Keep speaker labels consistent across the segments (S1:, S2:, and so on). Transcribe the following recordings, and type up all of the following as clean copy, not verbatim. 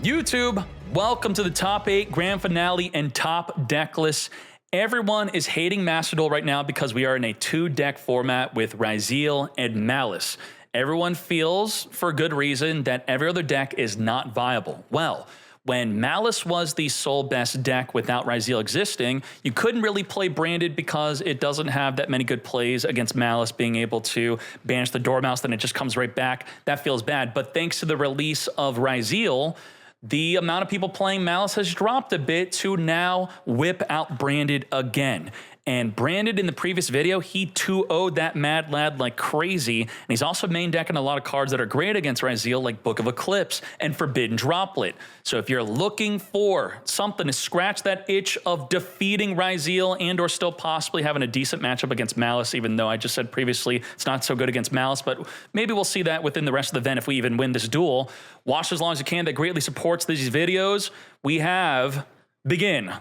S1: YouTube, welcome to the top 8 grand finale and top deck list. Everyone is hating Master Duel right now because we are in a 2-deck format with Ryzeal and Maliss. Everyone feels, for good reason, that every other deck is not viable. Well, when Maliss was the sole best deck without Ryzeal existing, you couldn't really play Branded because it doesn't have that many good plays against Maliss being able to banish the Dormouse, then it just comes right back. That feels bad. But thanks to the release of Ryzeal, the amount of people playing Maliss has dropped a bit to now whip out Branded again. And Branded in the previous video, he 2-0'd that Mad Lad like crazy. And he's also main decking a lot of cards that are great against Ryzeal, like Book of Eclipse and Forbidden Droplet. So if you're looking for something to scratch that itch of defeating Ryzeal and or still possibly having a decent matchup against Maliss, even though I just said previously it's not so good against Maliss, but maybe we'll see that within the rest of the event if we even win this duel. Watch as long as you can. That greatly supports these videos. We have Begin.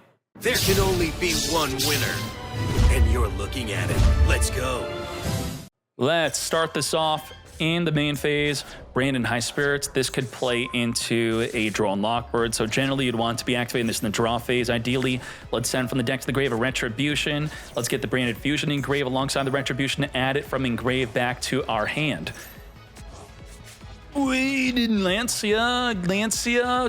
S2: There can only be one winner, and you're looking at it. Let's go.
S1: Let's start this off in the main phase. Branded High Spirits. This could play into a draw and lockboard, so generally you'd want to be activating this in the draw phase. Ideally, let's send from the deck to the grave a Retribution. Let's get the Branded Fusion Engrave alongside the Retribution to add it from Engrave back to our hand. Wait, Lancia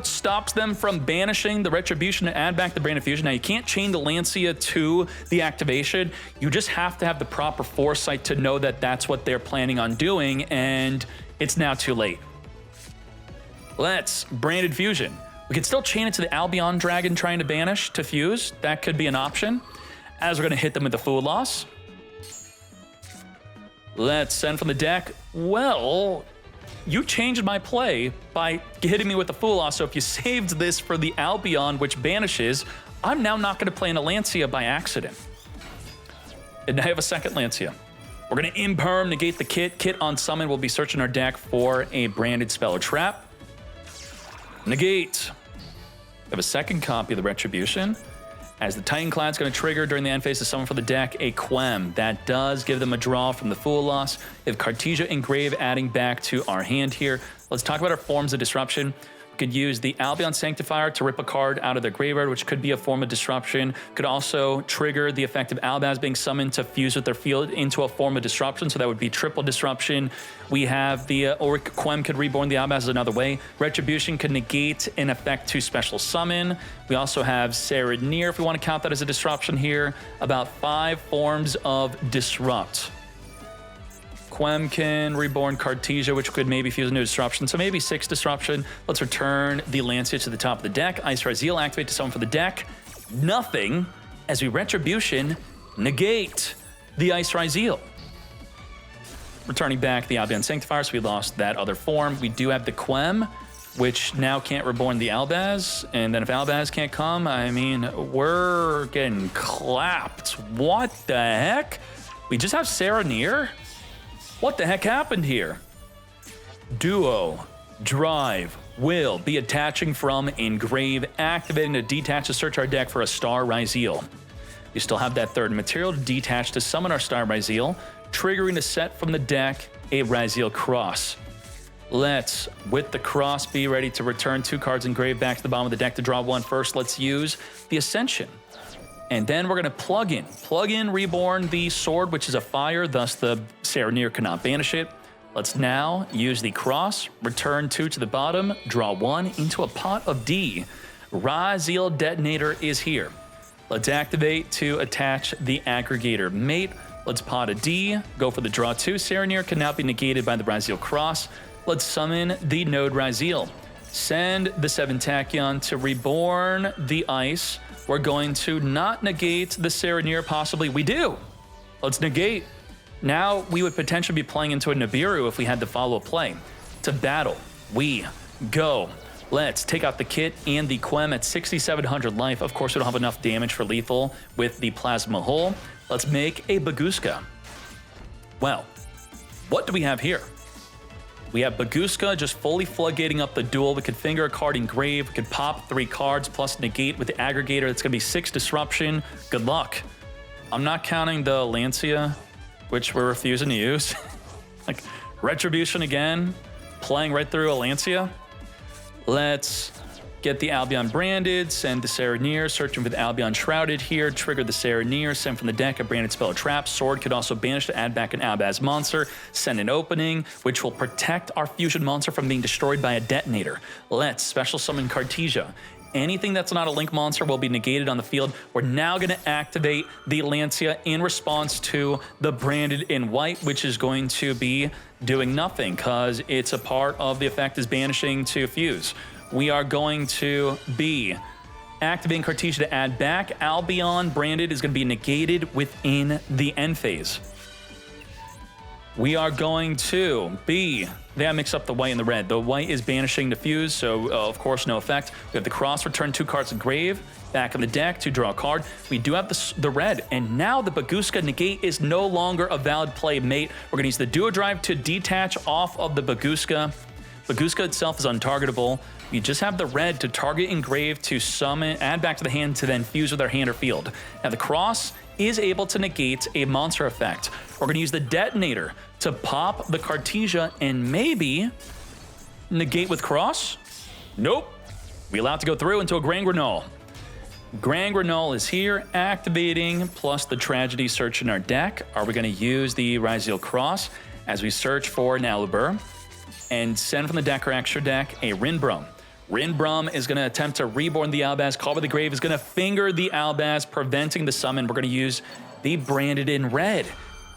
S1: stops them from banishing the Retribution to add back the Branded Fusion. Now, you can't chain the Lancia to the activation. You just have to have the proper foresight to know that that's what they're planning on doing, and it's now too late. Let's Branded Fusion. We could still chain it to the Albion Dragon trying to banish to fuse. That could be an option, as we're going to hit them with the Food Loss. Let's send from the deck. Well, you changed my play by hitting me with the Fool Loss, so if you saved this for the Albion, which banishes, I'm now not going to play an Lancia by accident. And I have a second Lancia. We're going to Imperm, negate the Kit. Kit on summon. We'll be searching our deck for a Branded Spell or Trap. Negate. We have a second copy of the Retribution. As the Titanclad's going to trigger during the end phase to summon for the deck a Quem. That does give them a draw from the Fool Loss. We have Cartesia Engrave adding back to our hand here. Let's talk about our forms of disruption. We could use the Albion Sanctifier to rip a card out of their graveyard, which could be a form of disruption. Could also trigger the effect of Albaz being summoned to fuse with their field into a form of disruption, so that would be triple disruption. We have the Auric Quem could reborn the Albaz another way. Retribution could negate an effect to special summon. We also have Serenir, if we want to count that as a disruption here. About 5 forms of disrupt. Quem can reborn Cartesia, which could maybe fuse into disruption, so maybe 6 disruption. Let's return the Lancia to the top of the deck. Ice Ryzeal activate to summon for the deck. Nothing, as we Retribution negate the Ice Ryzeal. Returning back the Albion Sanctifier, so we lost that other form. We do have the Quem, which now can't reborn the Albaz, and then if Albaz can't come, I mean, we're getting clapped. What the heck? We just have Serenir? What the heck happened here? Duo, Drive, will be attaching from Engrave, activating to detach to search our deck for a Star Ryzeal. You still have that third material to detach to summon our Star Ryzeal, triggering to set from the deck a Ryzeal Cross. Let's, with the Cross, be ready to return 2 cards Engrave back to the bottom of the deck to draw 1 first. Let's use the Ascension. And then we're going to plug in, reborn the Sword, which is a fire, thus the Serenir cannot banish it. Let's now use the Cross, return 2 to the bottom, draw 1 into a pot of D. Ryzeal Detonator is here. Let's activate to attach the Aggregator Mate. Let's pot a D, go for the draw 2. Serenir can now be negated by the Ryzeal Cross. Let's summon the Node Ryzeal. Send the 7 Tachyon to reborn the Ice. We're going to not negate the Serenir, possibly. We do. Let's negate. Now we would potentially be playing into a Nibiru if we had the follow-up play. To battle, we go. Let's take out the Kit and the Quem at 6,700 life. Of course, we don't have enough damage for lethal with the Plasma Hole. Let's make a Baguska. Well, what do we have here? We have Baguska just fully floodgating up the duel. We could finger a card Engrave. We could pop 3 cards plus negate with the Aggregator. It's going to be 6 disruption. Good luck. I'm not counting the Lancia, which we're refusing to use. Retribution again, playing right through a Lancia. Let's Get the Albion branded, send the Serenir, searching for the Albion shrouded here, trigger the Serenir, send from the deck a branded spell or trap. Sword could also banish to add back an Albaz monster, send an opening, which will protect our fusion monster from being destroyed by a detonator. Let's special summon Cartesia. Anything that's not a Link monster will be negated on the field. We're now going to activate the Lancia in response to the branded in white, which is going to be doing nothing because it's a part of the effect is banishing to fuse. We are going to be activating Cartesia to add back. Albion branded is going to be negated within the end phase. We are going to be, they mix up the white and the red. The white is banishing to fuse, so of course no effect. We have the cross, return 2 cards to grave, back in the deck to draw a card. We do have the red, and now the Baguska negate is no longer a valid play, mate. We're going to use the Duo Drive to detach off of the Baguska. Baguska itself is untargetable. We just have the red to target engrave to summon, add back to the hand to then fuse with our hand or field. Now the cross is able to negate a monster effect. We're going to use the detonator to pop the Cartesia and maybe negate with cross. Nope. We allow it to go through into a Grand Granole. Grand Granole is here, activating, plus the Tragedy search in our deck. Are we going to use the Ryzeal cross as we search for an Alibur and send from the deck or extra deck a Rinbrum. Rinbrum is going to attempt to reborn the Albaz. Call by the Grave is going to finger the Albaz, preventing the summon. We're going to use the branded in red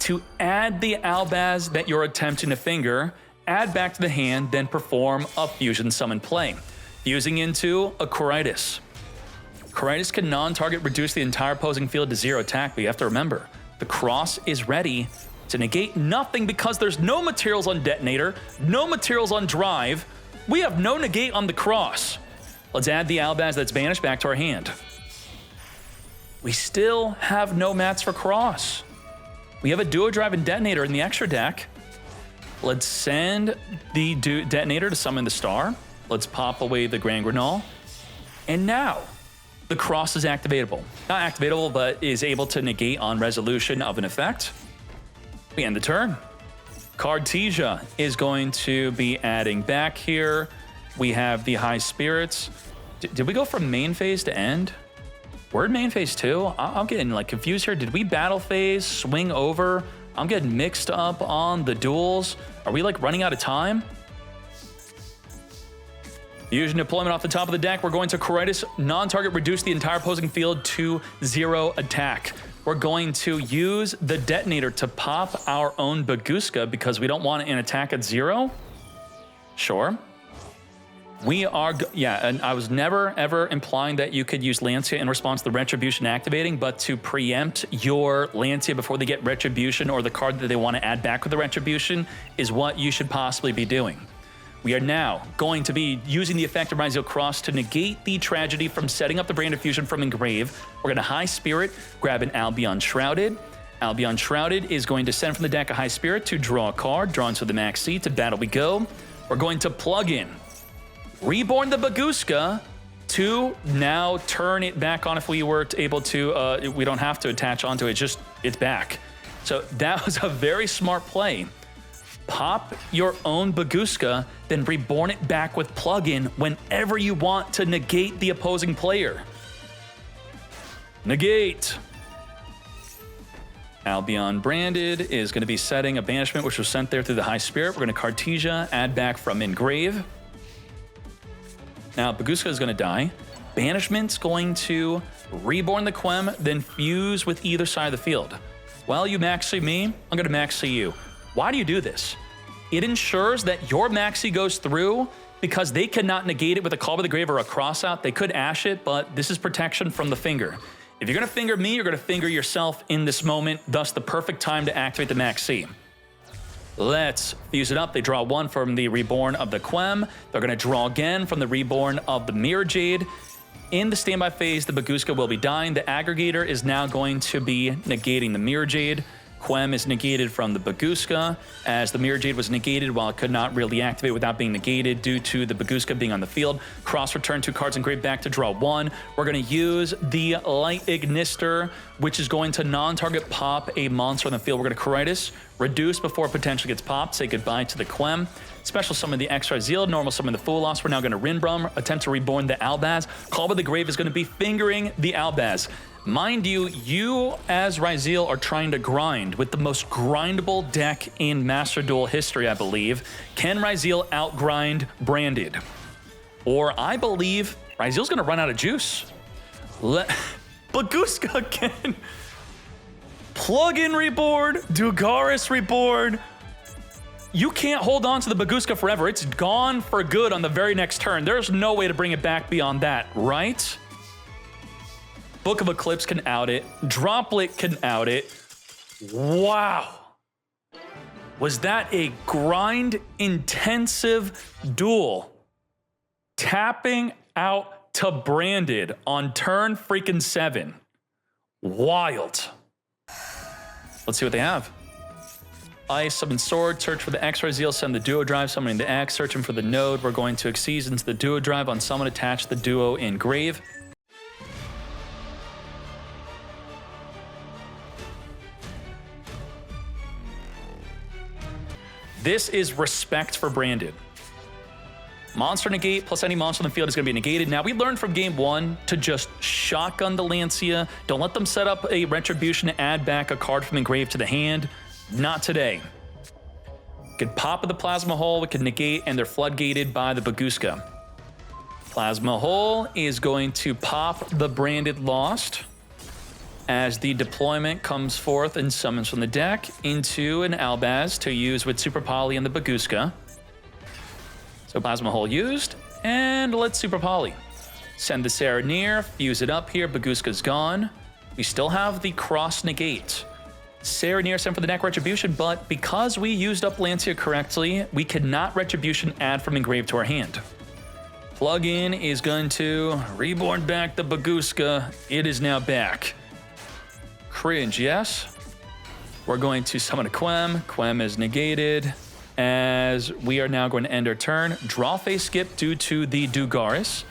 S1: to add the Albaz that you're attempting to finger, add back to the hand, then perform a fusion summon play. Fusing into a Coritis. Coritis can non-target reduce the entire opposing field to 0 attack, but you have to remember, the cross is ready to negate nothing because there's no materials on detonator, no materials on drive. We have no negate on the cross. Let's add the Albaz that's banished back to our hand. We still have no mats for cross. We have a Duo Drive and Detonator in the extra deck. Let's send the Detonator to summon the star. Let's pop away the Grand Granole. And now, the cross is activatable. Not activatable, but is able to negate on resolution of an effect. We end the turn. Cartesia is going to be adding back here. We have the High Spirits. Did we go from main phase to end? We're in main phase 2? I'm getting like confused here. Did we battle phase, swing over? I'm getting mixed up on the duels. Are we like running out of time? Fusion deployment off the top of the deck. We're going to Coritis, non-target, reduce the entire opposing field to 0 attack. We're going to use the detonator to pop our own Baguska because we don't want an attack at 0. Sure. We are, and I was never ever implying that you could use Lancia in response to the Retribution activating, but to preempt your Lancia before they get Retribution or the card that they want to add back with the Retribution is what you should possibly be doing. We are now going to be using the effect of Ryzeal Cross to negate the tragedy from setting up the Brand of Fusion from Engrave. We're going to High Spirit, grab an Albion Shrouded. Albion Shrouded is going to send from the deck a High Spirit to draw a card, draw into the max C, to battle we go. We're going to plug in Reborn the Baguska to now turn it back on if we were able to, we don't have to attach onto it, just it's back. So that was a very smart play. Pop your own Baguska, then reborn it back with plug-in whenever you want to negate the opposing player. Negate. Albion branded is going to be setting a banishment which was sent there through the High Spirit. We're going to Cartesia, add back from Engrave. Now Baguska is going to die. Banishment's going to reborn the Quem, then fuse with either side of the field. While you maxi me, I'm going to maxi you. Why do you do this? It ensures that your maxi goes through because they cannot negate it with a Call by the Grave or a Crossout. They could ash it, but this is protection from the finger. If you're going to finger me, you're going to finger yourself in this moment, thus the perfect time to activate the maxi. Let's fuse it up. They draw 1 from the Reborn of the Quem. They're going to draw again from the Reborn of the Mirror Jade. In the standby phase, the Baguska will be dying. The Aggregator is now going to be negating the Mirror Jade. Quem is negated from the Baguska, as the Mirror Jade was negated while it could not really activate without being negated due to the Baguska being on the field. Cross return 2 cards engraved back to draw 1. We're going to use the Light Ignister, which is going to non-target pop a monster on the field. We're going to Coritis, reduce before it potentially gets popped, say goodbye to the Quem. Special summon the X Ryzeal, normal summon the Fool Loss. We're now going to Rinbrum, attempt to reborn the Albaz. Call by the Grave is going to be fingering the Albaz. Mind you, you as Ryzeal are trying to grind with the most grindable deck in Master Duel history, I believe. Can Ryzeal outgrind Branded? Or I believe Ryzeal's going to run out of juice. Baguska can plug in reborn, Dugaris reborn. You can't hold on to the Baguska forever. It's gone for good on the very next turn. There's no way to bring it back beyond that, right? Book of Eclipse can out it. Droplet can out it. Wow. Was that a grind-intensive duel? Tapping out to Branded on turn freaking 7. Wild. Let's see what they have. Ice, summon Sword, search for the X Ryzeal, send the Duo Drive, summoning the X, searching for the Node. We're going to Exceed into the Duo Drive on summon, attach the Duo in Grave. This is respect for Branded. Monster negate plus any monster on the field is going to be negated. Now, we learned from game 1 to just shotgun the Lancia. Don't let them set up a Retribution to add back a card from the grave to the hand. Not today. We could pop with the Plasma Hole, we could negate, and they're floodgated by the Baguska. Plasma Hole is going to pop the Branded Lost as the deployment comes forth and summons from the deck into an Albaz to use with Super Poly and the Baguska. So Plasma Hole used, and let's Super Poly. Send the Serenir, fuse it up here, Baguska's gone. We still have the Cross Negate. Serenir sent for the deck Retribution, but because we used up Lancia correctly, we cannot Retribution add from engraved to our hand. Plug-in is going to reborn back the Baguska. It is now back. Cringe, yes. We're going to summon a Quem. Quem is negated, as we are now going to end our turn. Draw phase skip due to the Dugaris.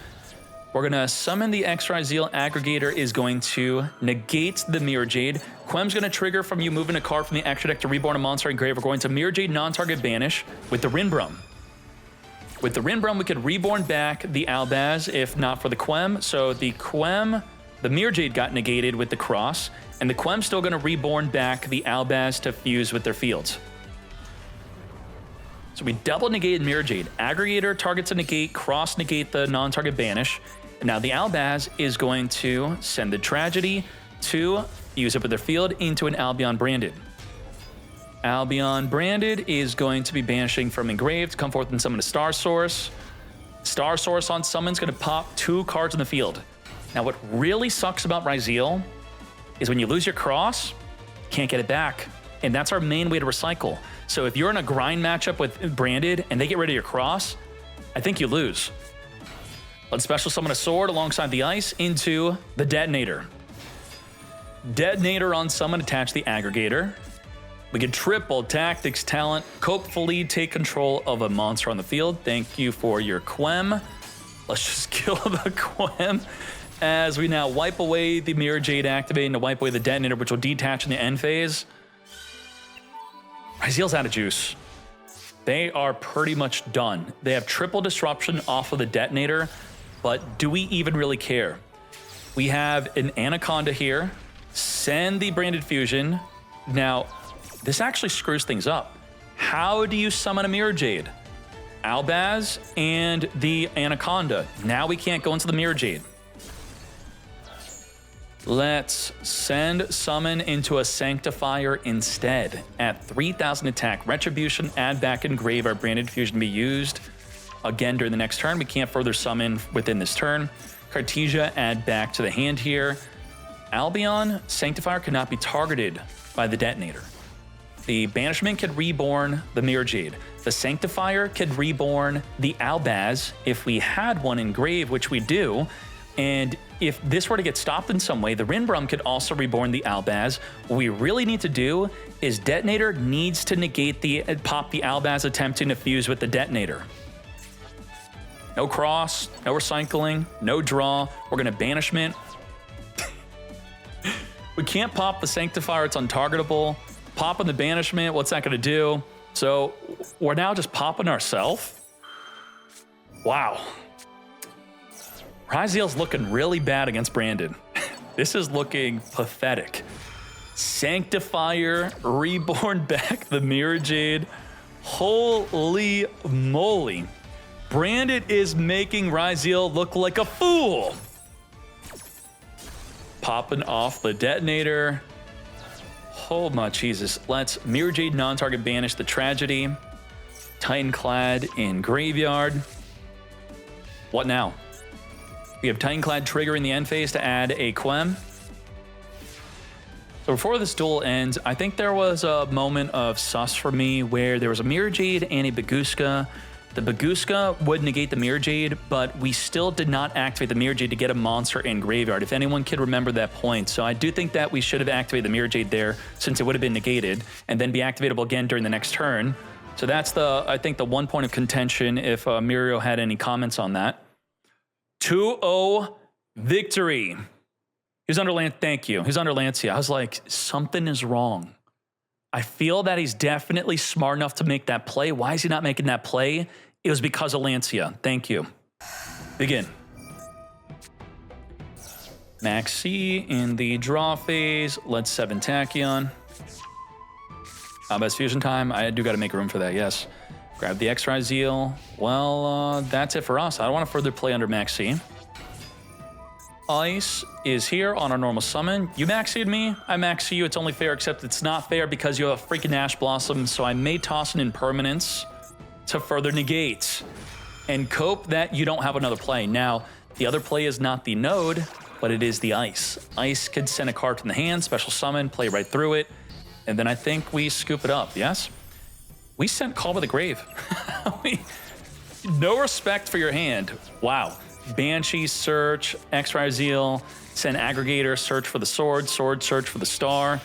S1: We're going to summon the X Ryzeal. Aggregator is going to negate the Mirror Jade. Quem's going to trigger from you moving a card from the extra deck to reborn a monster in grave. We're going to Mirror Jade non-target banish with the Rinbrum. With the Rinbrum, we could reborn back the Albaz if not for the Quem. So the Quem, the Mirror Jade got negated with the Cross, and the Quem's still going to reborn back the Albaz to fuse with their fields. So we double negated Mirror Jade. Aggregator targets a negate, Cross negate the non-target banish. And now the Albaz is going to send the Tragedy to fuse up with their field into an Albion Branded. Albion Branded is going to be banishing from engraved, come forth and summon a Star Source. Star Source on summon is going to pop 2 cards in the field. Now what really sucks about Ryzeal is when you lose your Cross, you can't get it back. And that's our main way to recycle. So if you're in a grind matchup with Branded and they get rid of your Cross, I think you lose. Let's special summon a Sword alongside the Ice into the Detonator. Detonator on summon, attach the Aggregator. We can triple Tactics Talent, hopefully take control of a monster on the field. Thank you for your Quem. Let's just kill the Quem as we now wipe away the Mirror Jade activating to wipe away the Detonator, which will detach in the end phase. Ryzeal's out of juice. They are pretty much done. They have triple disruption off of the Detonator, but do we even really care? We have an Anaconda here. Send the Branded Fusion. Now, this actually screws things up. How do you summon a Mirror Jade? Albaz and the Anaconda. Now we can't go into the Mirror Jade. Let's send summon into a Sanctifier instead. At 3,000 attack, Retribution, add back engrave our Branded Fusion be used. Again, during the next turn, we can't further summon within this turn. Cartesia, add back to the hand here. Albion, Sanctifier cannot be targeted by the Detonator. The Banishment could reborn the Mirror Jade. The Sanctifier could reborn the Albaz if we had one engraved, which we do. And if this were to get stopped in some way, the Rinbrum could also reborn the Albaz. What we really need to do is Detonator needs to negate pop the Albaz attempting to fuse with the Detonator. No Cross, no recycling, no draw. We're going to Banishment. We can't pop the Sanctifier, it's untargetable. Pop on the Banishment, what's that going to do? So we're now just popping ourselves. Wow. Ryzeal's looking really bad against Brandon. This is looking pathetic. Sanctifier, Reborn back the Mirror Jade. Holy moly. Brandon is making Ryzeal look like a fool. Popping off the detonator. Oh my Jesus. Let's Mirror Jade non-target banish the tragedy. Titanclad in graveyard. What now? We have Titanclad triggering the end phase to add a Quem. So before this duel ends, I think there was a moment of sus for me where there was a Mirror Jade and a Baguska. The Baguska would negate the Mirror Jade, but we still did not activate the Mirror Jade to get a monster in graveyard, if anyone could remember that point. So I do think that we should have activated the Mirror Jade there, since it would have been negated, and then be activatable again during the next turn. So that's I think the one point of contention if Mirio had any comments on that. 2-0 victory. He's under thank you. He's under Lancia. I was like, something is wrong. I feel that he's definitely smart enough to make that play. Why is he not making that play? It was because of Lancia. Thank you. Begin. Maxi in the draw phase. Let's 7 Tachyon. Best fusion time. I do got to make room for that, yes. Grab the X Ryzeal. Well, that's it for us. I don't want to further play under Maxi. Ice is here on our normal summon. You maxied me, I maxi you. It's only fair, except it's not fair because you have a freaking Ash Blossom, so I may toss an Impermanence to further negate and cope that you don't have another play. Now, the other play is not the node, but it is the Ice. Ice could send a card from the hand, special summon, play right through it, and then I think we scoop it up, yes? We sent Call by the Grave. No respect for your hand. Wow. Banshee search, X Ryzeal, send Aggregator, search for the sword, sword search for the star.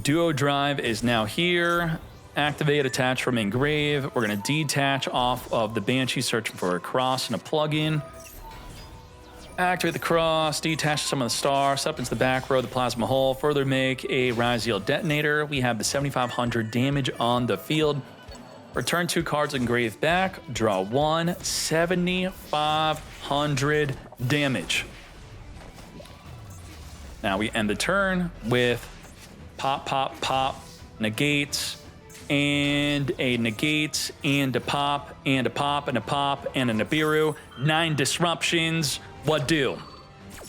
S1: Duo Drive is now here. Activate, attach from Engrave. We're going to detach off of the Banshee, searching for a cross and a plugin. Activate the cross, detach some of the star, step into the back row of the plasma hole, further make a Ryzeal detonator. We have the 7,500 damage on the field. Return 2 cards Engrave back, draw 1, 7,500 damage. Now we end the turn with pop, pop, pop, negates, and a negate, and a pop, and a pop, and a pop, and a Nibiru. 9 disruptions. What do?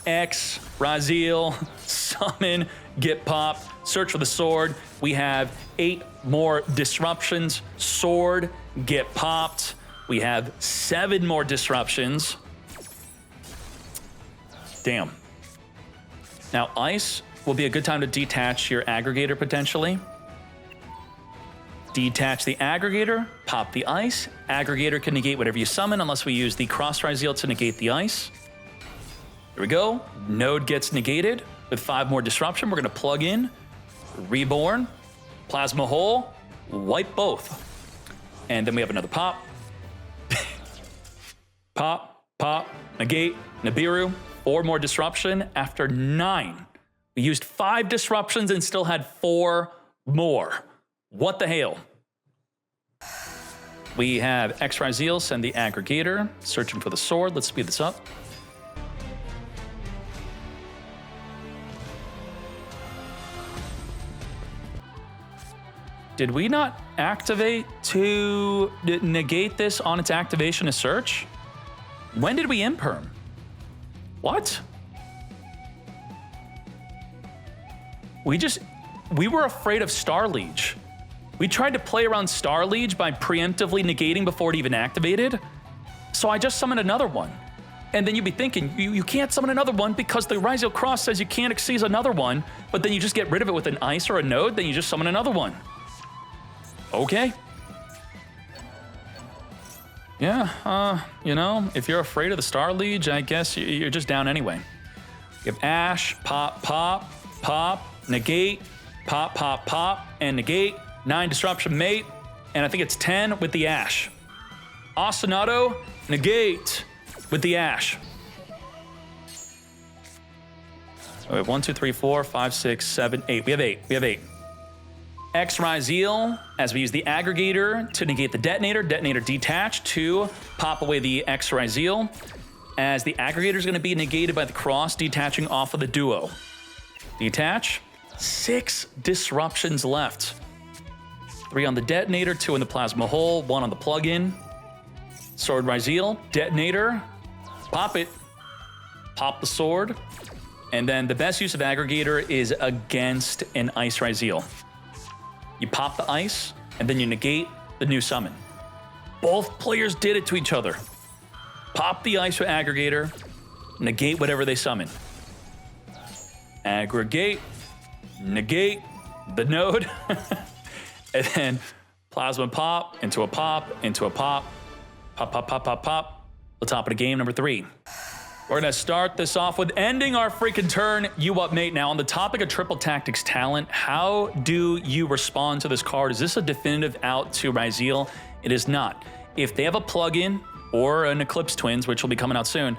S1: X, Ryzeal, summon, get pop, search for the sword. We have 8 more disruptions. Sword, get popped. We have 7 more disruptions. Damn. Now, Ice will be a good time to detach your Aggregator potentially. Detach the Aggregator, pop the Ice. Aggregator can negate whatever you summon unless we use the Cross Ryzeal to negate the Ice. Here we go. Node gets negated with 5 more disruption. We're going to plug in Reborn, Plasma Hole, wipe both. And then we have another pop. Pop, pop, negate, Nibiru, 4 more disruption after 9. We used 5 disruptions and still had 4 more. What the hell? We have X Ryzeal, send the Aggregator, searching for the sword. Let's speed this up. Did we not activate to negate this on its activation to search? When did we imperm? What? We were afraid of Star Liege. We tried to play around Star Liege by preemptively negating before it even activated. So I just summoned another one. And then you'd be thinking, you can't summon another one because the Ryzeal Cross says you can't exceed another one, but then you just get rid of it with an Ice or a Node, then you just summon another one. Okay. Yeah, you know, if you're afraid of the Star Liege, I guess you're just down anyway. You have Ash, pop, pop, pop, negate, pop, pop, pop, and negate. 9 disruption mate, and I think it's 10 with the Ash. Ostinato, negate with the Ash. We have 1, 2, 3, 4, 5, 6, 7, 8. We have 8. We have 8. X Ryzeal, as we use the aggregator to negate the detonator. Detonator detach to pop away the X Ryzeal, as the aggregator is going to be negated by the cross detaching off of the duo. Detach. 6 disruptions left. 3 on the detonator, 2 in the plasma hole, 1 on the plug-in. Sword Ryzeal, detonator, pop it, pop the sword. And then the best use of aggregator is against an Ice Ryzeal. You pop the ice, and then you negate the new summon. Both players did it to each other. Pop the ice with aggregator, negate whatever they summon. Aggregate, negate the node, and then plasma pop, into a pop, into a pop, pop, pop, pop, pop, pop. The top of the game, number 3. We're gonna start this off with ending our freaking turn. You up, mate. Now, on the topic of triple tactics talent, how do you respond to this card? Is this a definitive out to Ryzeal? It is not. If they have a plug-in or an Eclipse Twins, which will be coming out soon,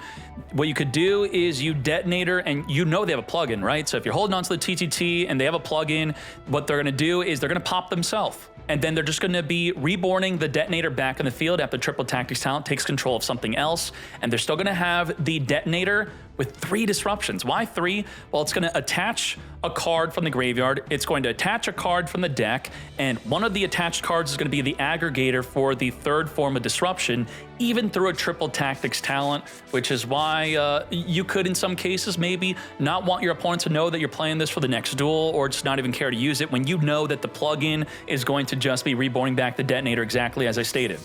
S1: what you could do is you detonator, and you know they have a plug-in, right? So if you're holding on to the TTT and they have a plug-in, what they're gonna do is they're gonna pop themselves. And then they're just gonna be reborning the detonator back in the field after triple tactics talent takes control of something else. And they're still gonna have the detonator with 3 disruptions. Why 3? Well, it's gonna attach a card from the graveyard, it's going to attach a card from the deck, and one of the attached cards is gonna be the aggregator for the 3rd form of disruption, even through a triple tactics talent, which is why you could, in some cases, maybe not want your opponent to know that you're playing this for the next duel, or just not even care to use it when you know that the plugin is going to just be reborning back the detonator exactly as I stated.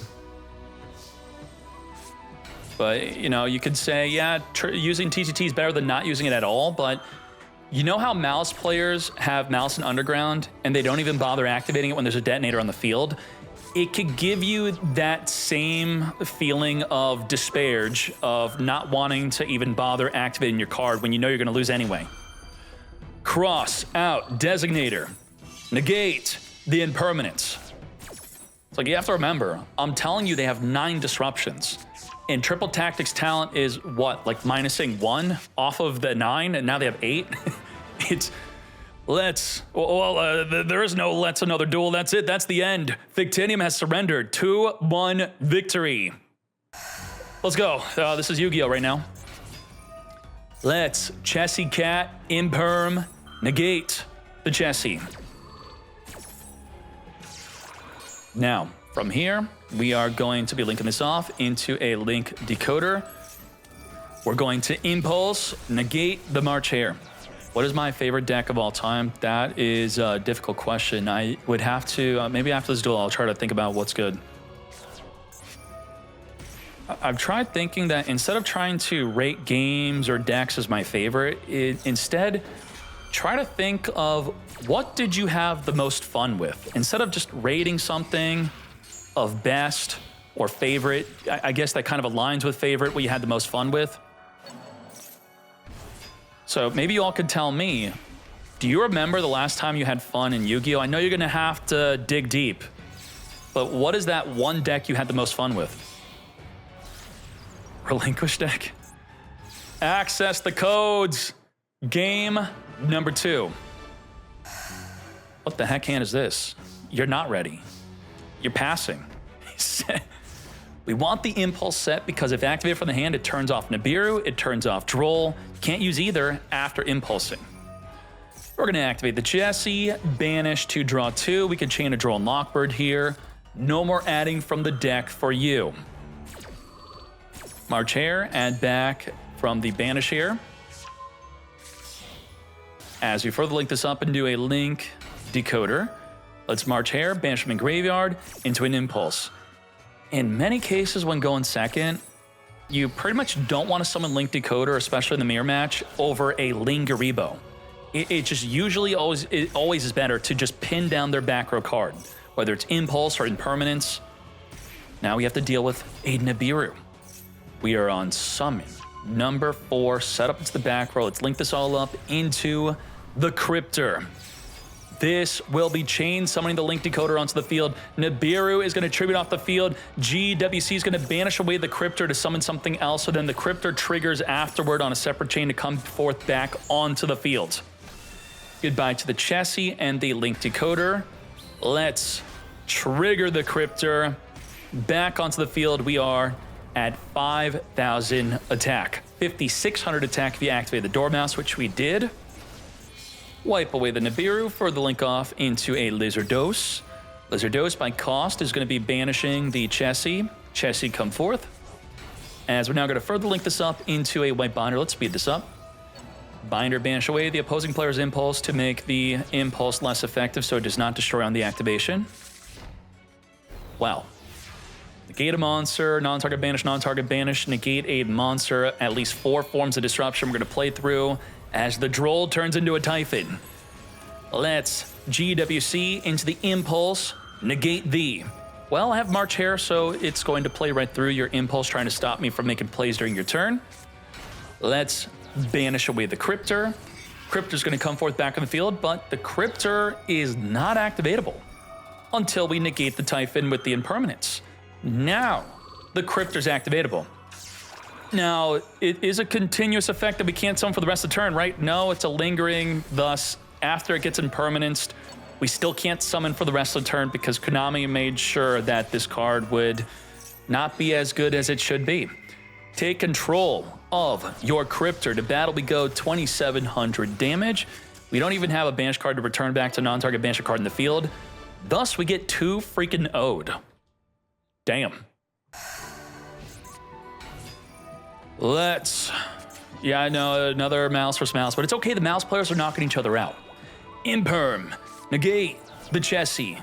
S1: But, you know, you could say, yeah, using TTT is better than not using it at all, but you know how Maliss players have Maliss and Underground and they don't even bother activating it when there's a detonator on the field? It could give you that same feeling of disparage, of not wanting to even bother activating your card when you know you're going to lose anyway. Cross out Designator. Negate the impermanence. It's like, you have to remember, I'm telling you they have 9 disruptions. And triple tactics talent is what, like minusing 1 off of the 9, and now they have 8? It's, there is no let's another duel. That's it. That's the end. Victinium has surrendered. 2-1 victory. Let's go. This is Yu-Gi-Oh! Right now. Let's Chessie Cat, Imperm, negate the Chessie. Now, from here, we are going to be linking this off into a link decoder. We're going to Impulse, negate the March Hare. What is my favorite deck of all time? That is a difficult question. I would have to, maybe after this duel, I'll try to think about what's good. I've tried thinking that instead of trying to rate games or decks as my favorite, instead try to think of what did you have the most fun with? Instead of just rating something of best or favorite, I guess that kind of aligns with favorite, what you had the most fun with. So maybe you all could tell me, do you remember the last time you had fun in Yu-Gi-Oh? I know you're gonna have to dig deep, but what is that one deck you had the most fun with? Relinquish deck? Access the codes. Game number 2. What the heck hand is this? You're not ready. You're passing. We want the Impulse set because if activated from the hand, it turns off Nibiru, it turns off Droll. Can't use either after impulsing. We're gonna activate the Chessie, banish to draw 2. We can chain a Droll and Lockbird here. No more adding from the deck for you. March Hare, add back from the banish here. As we further link this up into a link decoder, let's March Hare, banish from the graveyard into an Impulse. In many cases when going second, you pretty much don't want to summon Link Decoder, especially in the mirror match, over a Lingaribo. It just usually always is better to just pin down their back row card, whether it's Impulse or Impermanence. Now we have to deal with a Nibiru. We are on summon number 4, set up into the back row. Let's link this all up into the Cryptor. This will be chain summoning the Link Decoder onto the field. Nibiru is going to tribute off the field. GWC is going to banish away the Cryptor to summon something else, so then the Cryptor triggers afterward on a separate chain to come forth back onto the field. Goodbye to the Chessie and the Link Decoder. Let's trigger the Cryptor. Back onto the field, we are at 5,000 attack. 5,600 attack if you activate the Dormouse, which we did. Wipe away the Nibiru for the link off into a Lizardos. Lizardos by cost is going to be banishing the Chessie. Chessie come forth. As we're now going to further link this up into a White Binder. Let's speed this up. Binder banish away the opposing player's impulse to make the impulse less effective so it does not destroy on the activation. Wow. Negate a monster, non-target banish, negate a monster, at least 4 forms of disruption we're going to play through as the Droll turns into a Typhon. Let's GWC into the impulse, negate thee. Well, I have March Hare, so it's going to play right through your impulse, trying to stop me from making plays during your turn. Let's banish away the Cryptor. Cryptor's going to come forth back on the field, but the Cryptor is not activatable until we negate the Typhon with the impermanence. Now, the Cryptor's activatable. Now, it is a continuous effect that we can't summon for the rest of the turn, right? No, it's a lingering, thus, after it gets impermanenced, we still can't summon for the rest of the turn because Konami made sure that this card would not be as good as it should be. Take control of your Cryptor. To battle, we go 2,700 damage. We don't even have a banish card to return back to non-target banish card in the field. Thus, we get 2 freaking owed. Damn. Yeah, I know, another mouse versus mouse, but it's okay. The mouse players are knocking each other out. Imperm, negate the Chessie.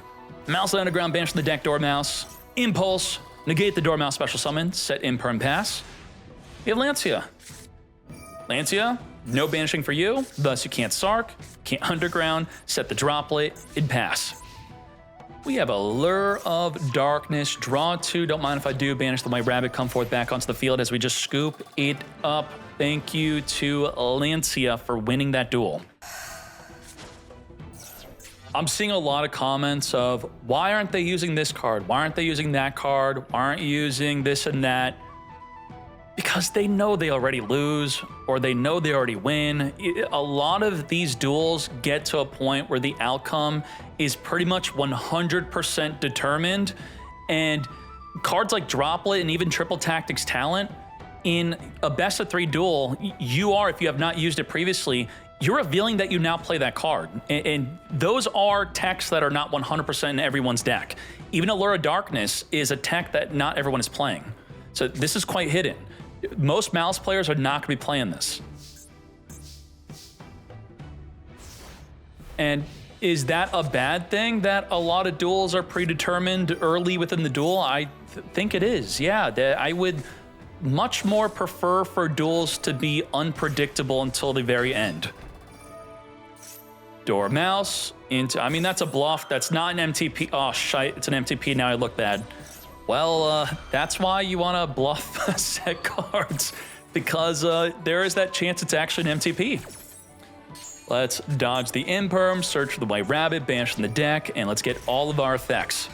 S1: Mouse underground, banish the deck Dormouse. Impulse, negate the Dormouse special summon, set Imperm pass. We have Lancia. Lancia, no banishing for you, thus you can't Sark, can't underground, set the Droplet, and pass. We have a Lure of Darkness, draw 2, don't mind if I do, banish the White Rabbit, come forth back onto the field as we just scoop it up. Thank you to Lancia for winning that duel. I'm seeing a lot of comments of, why aren't they using this card? Why aren't they using that card? Why aren't you using this and that? Because they know they already lose, or they know they already win. A lot of these duels get to a point where the outcome is pretty much 100% determined, and cards like Droplet and even Triple Tactics Talent, in a best of 3 duel, you are, if you have not used it previously, you're revealing that you now play that card. And those are techs that are not 100% in everyone's deck. Even Allure of Darkness is a tech that not everyone is playing. So this is quite hidden. Most Maliss players are not going to be playing this. And is that a bad thing that a lot of duels are predetermined early within the duel? I think it is, yeah. I would much more prefer for duels to be unpredictable until the very end. Dormouse into, I mean, that's a bluff. That's not an MTP. Oh, shite, it's an MTP. Now I look bad. Well, that's why you want to bluff set cards, because there is that chance it's actually an MTP. Let's dodge the Imperm, search for the White Rabbit, banish from the deck, and let's get all of our effects.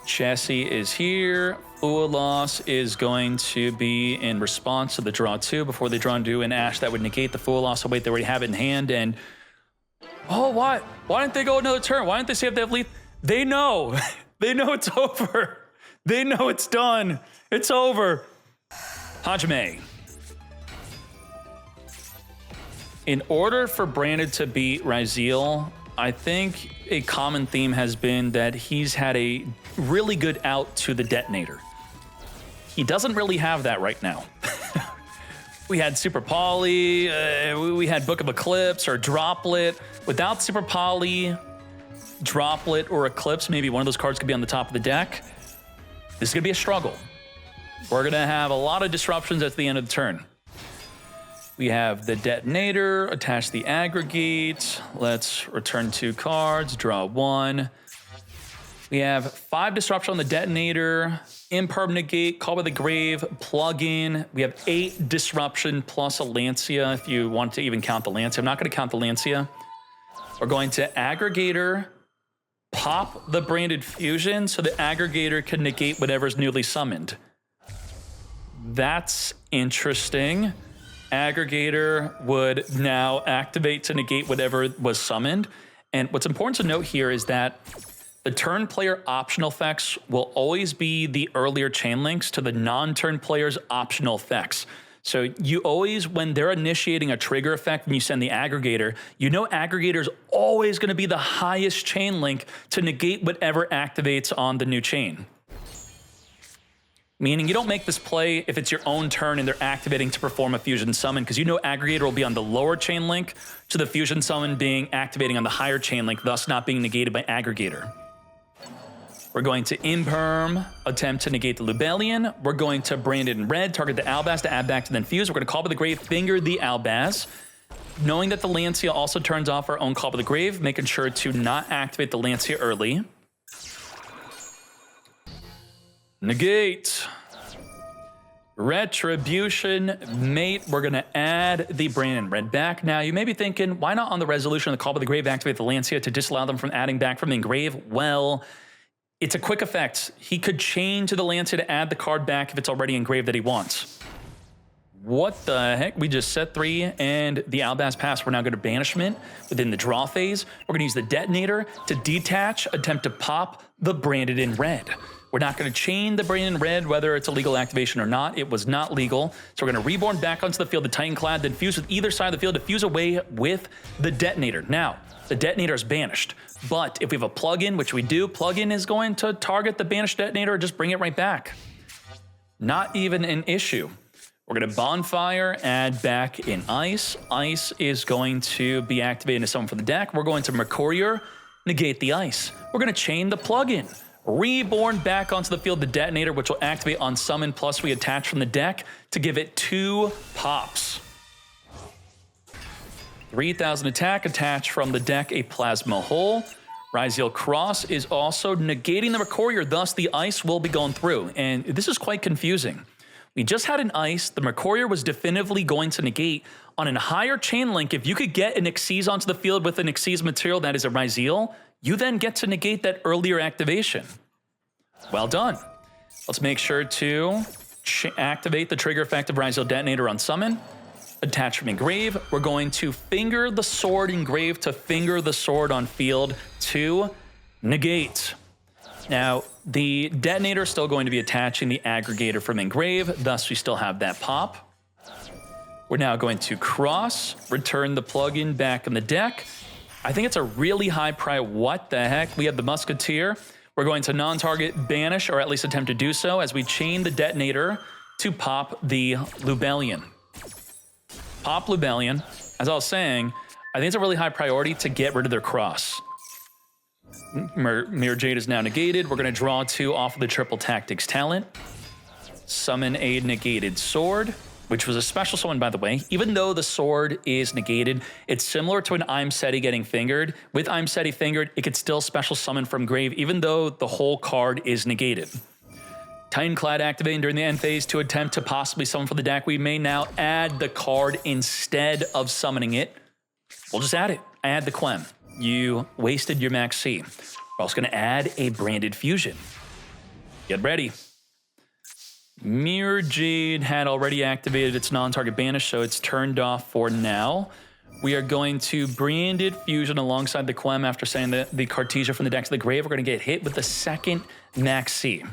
S1: Chessie is here. Fool Loss is going to be in response to the draw 2 before they draw into an Ash that would negate the Fool Loss. Oh wait, they already have it in hand, and oh, why didn't they go another turn? Why didn't they say if they have lead? They know. They know it's over. They know it's done. It's over. Hajime. In order for Brandon to beat Ryzeal, I think a common theme has been that he's had a really good out to the detonator. He doesn't really have that right now. We had Super Poly, we had Book of Eclipse or Droplet. Without Super Poly, Droplet, or Eclipse, maybe one of those cards could be on the top of the deck. This is going to be a struggle. We're going to have a lot of disruptions at the end of the turn. We have the Detonator, attach the Aggregate. Let's return 2 cards, draw 1. We have 5 disruption on the Detonator, Imperm Negate, Call by the Grave, plug in. We have 8 disruption plus a Lancia, if you want to even count the Lancia. I'm not going to count the Lancia. We're going to Aggregator, pop the Branded Fusion so the Aggregator can negate whatever's newly summoned. That's interesting. Aggregator would now activate to negate whatever was summoned. And what's important to note here is that the turn player optional effects will always be the earlier chain links to the non-turn player's optional effects. So you always, when they're initiating a trigger effect and you send the aggregator, you know aggregator's always going to be the highest chain link to negate whatever activates on the new chain. Meaning you don't make this play if it's your own turn and they're activating to perform a fusion summon, because you know aggregator will be on the lower chain link to the fusion summon being activating on the higher chain link, thus not being negated by aggregator. We're going to Imperm, attempt to negate the Lubellion. We're going to brand it in red, target the Albaz to add back to then fuse. We're going to Call by the Grave, finger the Albaz. Knowing that the Lancia also turns off our own Call by the Grave, making sure to not activate the Lancia early. Negate. Retribution, mate. We're going to add the brand in red back. Now, you may be thinking, why not on the resolution of the Call by the Grave activate the Lancia to disallow them from adding back from the engrave? Well, it's a quick effect. He could chain to the Lancia to add the card back if it's already engraved that he wants. What the heck? We just set 3 and the Albaz pass. We're now going to Banishment within the draw phase. We're going to use the Detonator to detach, attempt to pop the branded in red. We're not going to chain the branded in red, whether it's a legal activation or not. It was not legal. So we're going to Reborn back onto the field, the Titan Clad, then fuse with either side of the field to fuse away with the Detonator. Now, the Detonator is banished. But if we have a plugin, which we do, plugin is going to target the banished Detonator or just bring it right back. Not even an issue. We're going to Bonfire, add back in Ice. Ice is going to be activated to summon for the deck. We're going to Mercurier, negate the Ice. We're going to chain the plugin. Reborn back onto the field the Detonator, which will activate on summon, plus we attach from the deck to give it 2 pops. 3,000 attack, attach from the deck a Plasma Hole. Ryzeal Cross is also negating the Mercurier, thus the Ice will be going through. And this is quite confusing. We just had an Ice, the Mercurier was definitively going to negate. On a higher chain link, if you could get an Xyz onto the field with an Xyz material that is a Ryzeal, you then get to negate that earlier activation. Well done. Let's make sure to activate the trigger effect of Ryzeal Detonator on summon. Attach from engrave. We're going to finger the sword engrave to finger the sword on field to negate. Now, the Detonator is still going to be attaching the aggregator from engrave, thus we still have that pop. We're now going to cross, return the plugin back in the deck. I think it's a really high priority. What the heck? We have the Musketeer. We're going to non-target banish, or at least attempt to do so, as we chain the Detonator to pop the Lubellion. Pop Lubellion. As I was saying, I think it's a really high priority to get rid of their cross. Mirror Jade is now negated. We're going to draw 2 off of the Triple Tactics talent. Summon a negated sword, which was a special summon, by the way. Even though the sword is negated, it's similar to an I'm Seti getting fingered. With I'm Seti fingered, it could still special summon from grave, even though the whole card is negated. Titan Clad activating during the end phase to attempt to possibly summon for the deck. We may now add the card instead of summoning it. We'll just add it. Add the Quem. You wasted your Max C. We're also going to add a branded fusion. Get ready. Mirror Jade had already activated its non-target banish, so it's turned off for now. We are going to branded fusion alongside the Quem after sending the Cartesia from the deck to the grave. We're going to get hit with the second Max C.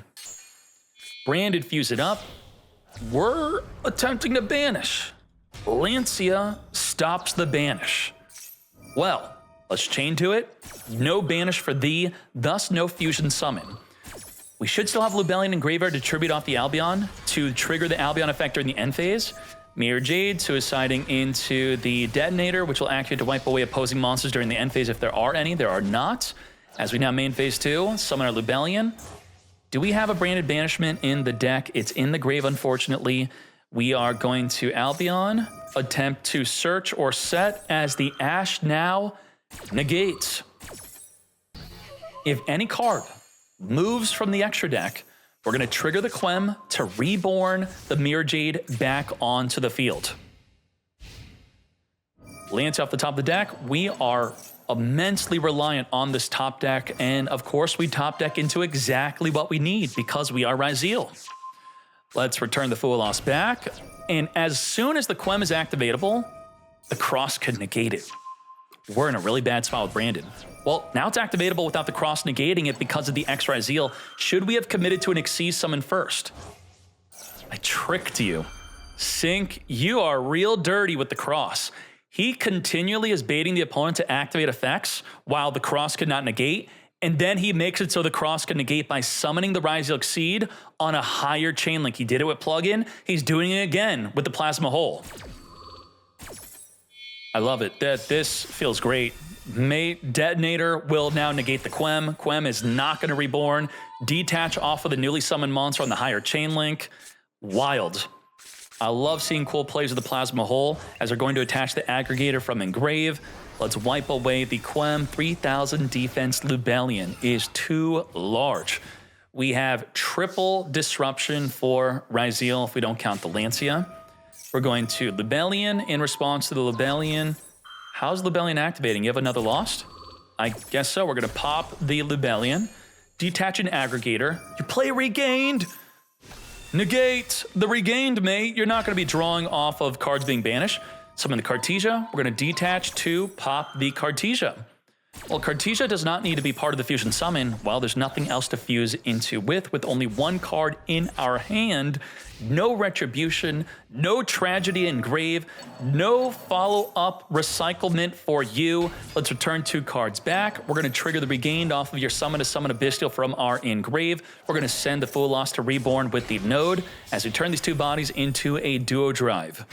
S1: Branded fuse it up. We're attempting to banish. Lancia stops the banish. Well, let's chain to it. No banish for thee, thus no fusion summon. We should still have Lubellion and Graveyard to tribute off the Albion to trigger the Albion effect during the end phase. Mirror Jade suiciding into the Detonator, which will activate to wipe away opposing monsters during the end phase if there are any. There are not. As we now main phase 2, summon our Lubellion. Do we have a branded banishment in the deck? It's in the grave, unfortunately. We are going to Albion, attempt to search or set as the Ash now negates. If any card moves from the extra deck, we're going to trigger the Quem to reborn the Mirror Jade back onto the field. Lancia off the top of the deck. We are immensely reliant on this top deck, and of course we top deck into exactly what we need because we are Ryzeal. Let's return the Fualos back, and as soon as the Quem is activatable, the cross could negate it. we're in a really bad spot with Brandon. Well, now it's activatable without the cross negating it because of the X Ryzeal. Should we have committed to an Xyz summon first? I tricked you. Sync, you are real dirty with the cross. He continually is baiting the opponent to activate effects while the cross could not negate, and then he makes it so the cross can negate by summoning the Ryzeal Xyz on a higher chain link. He did it with plugin. He's doing it again with the Plasma Hole. I love it. This feels great. Mate Detonator will now negate the Quem. Quem is not going to reborn. Detach off of the newly summoned monster on the higher chain link. Wild. I love seeing cool plays with the Plasma Hole as they're going to attach the aggregator from Engrave. Let's wipe away the Quem. 3000 defense Lubellion is too large. We have triple disruption for Ryzeal if we don't count the Lancia. We're going to Lubellion in response to the Lubellion. How's Lubellion activating? You have another Lost? I guess so. We're going to pop the Lubellion, detach an aggregator. You play Regained. Negate the Regained, mate. You're not going to be drawing off of cards being banished. Summon the Cartesia. We're going to detach to pop the Cartesia. Well, Cartesia does not need to be part of the fusion summon. Well, there's nothing else to fuse into with only one card in our hand. No Retribution, no Tragedy Engrave, no follow-up recyclement for you. Let's return 2 cards back. We're going to trigger the Regained off of your summon to summon a Bestial from our Engrave. We're going to send the Fool Lost to Reborn with the Node as we turn these 2 bodies into a duo drive.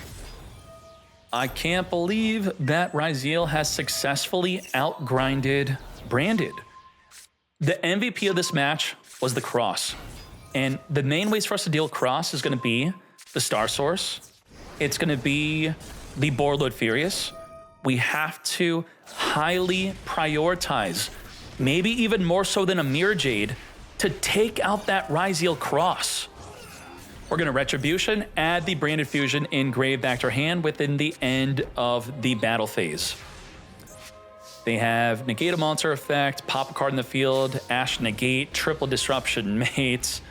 S1: I can't believe that Ryzeal has successfully outgrinded Branded. The MVP of this match was the cross. And the main ways for us to deal with cross is going to be the Star Source. It's going to be the Borload Furious. We have to highly prioritize, maybe even more so than a Mirror Jade, to take out that Ryzeal cross. We're going to Retribution, add the Branded Fusion Engrave back to our hand within the end of the battle phase. They have Negate a Monster effect, pop a card in the field, Ash Negate, Triple Disruption Mates.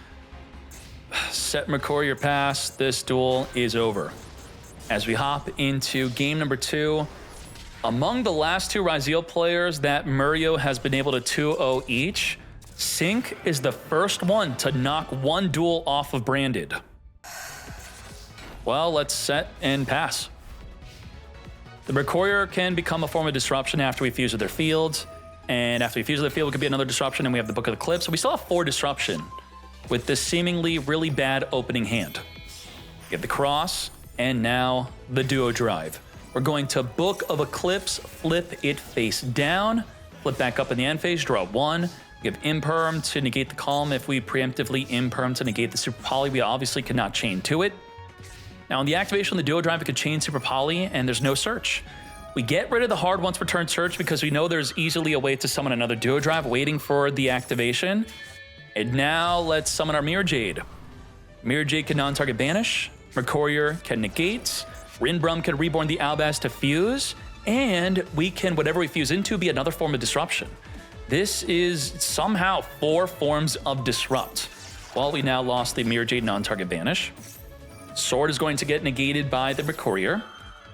S1: Set Mercurial Pass, this duel is over. As we hop into game number 2, among the last 2 Ryzeal players that Murio has been able to 2-0 each, Sync is the first one to knock 1 duel off of Branded. Well, let's set and pass. The Mercurial can become a form of disruption after we fuse with their fields, and after we fuse with their field, it could be another disruption, and we have the Book of the Clip, so we still have 4 disruption with this seemingly really bad opening hand. We have the cross, and now the duo drive. We're going to Book of Eclipse, flip it face down, flip back up in the end phase, draw 1. We have Imperm to negate the Calm. If we preemptively Imperm to negate the Super Poly, we obviously cannot chain to it. Now, on the activation of the duo drive, we could chain Super Poly, and there's no search. We get rid of the hard once per turn search because we know there's easily a way to summon another duo drive waiting for the activation. And now let's summon our Mirror Jade. Mirror Jade can non-target banish. Mercurial can negate. Rinbrum can reborn the Albaz to fuse. And we can, whatever we fuse into, be another form of disruption. This is somehow 4 forms of disrupt. Well, we now lost the Mirror Jade non-target banish. Sword is going to get negated by the Mercurial.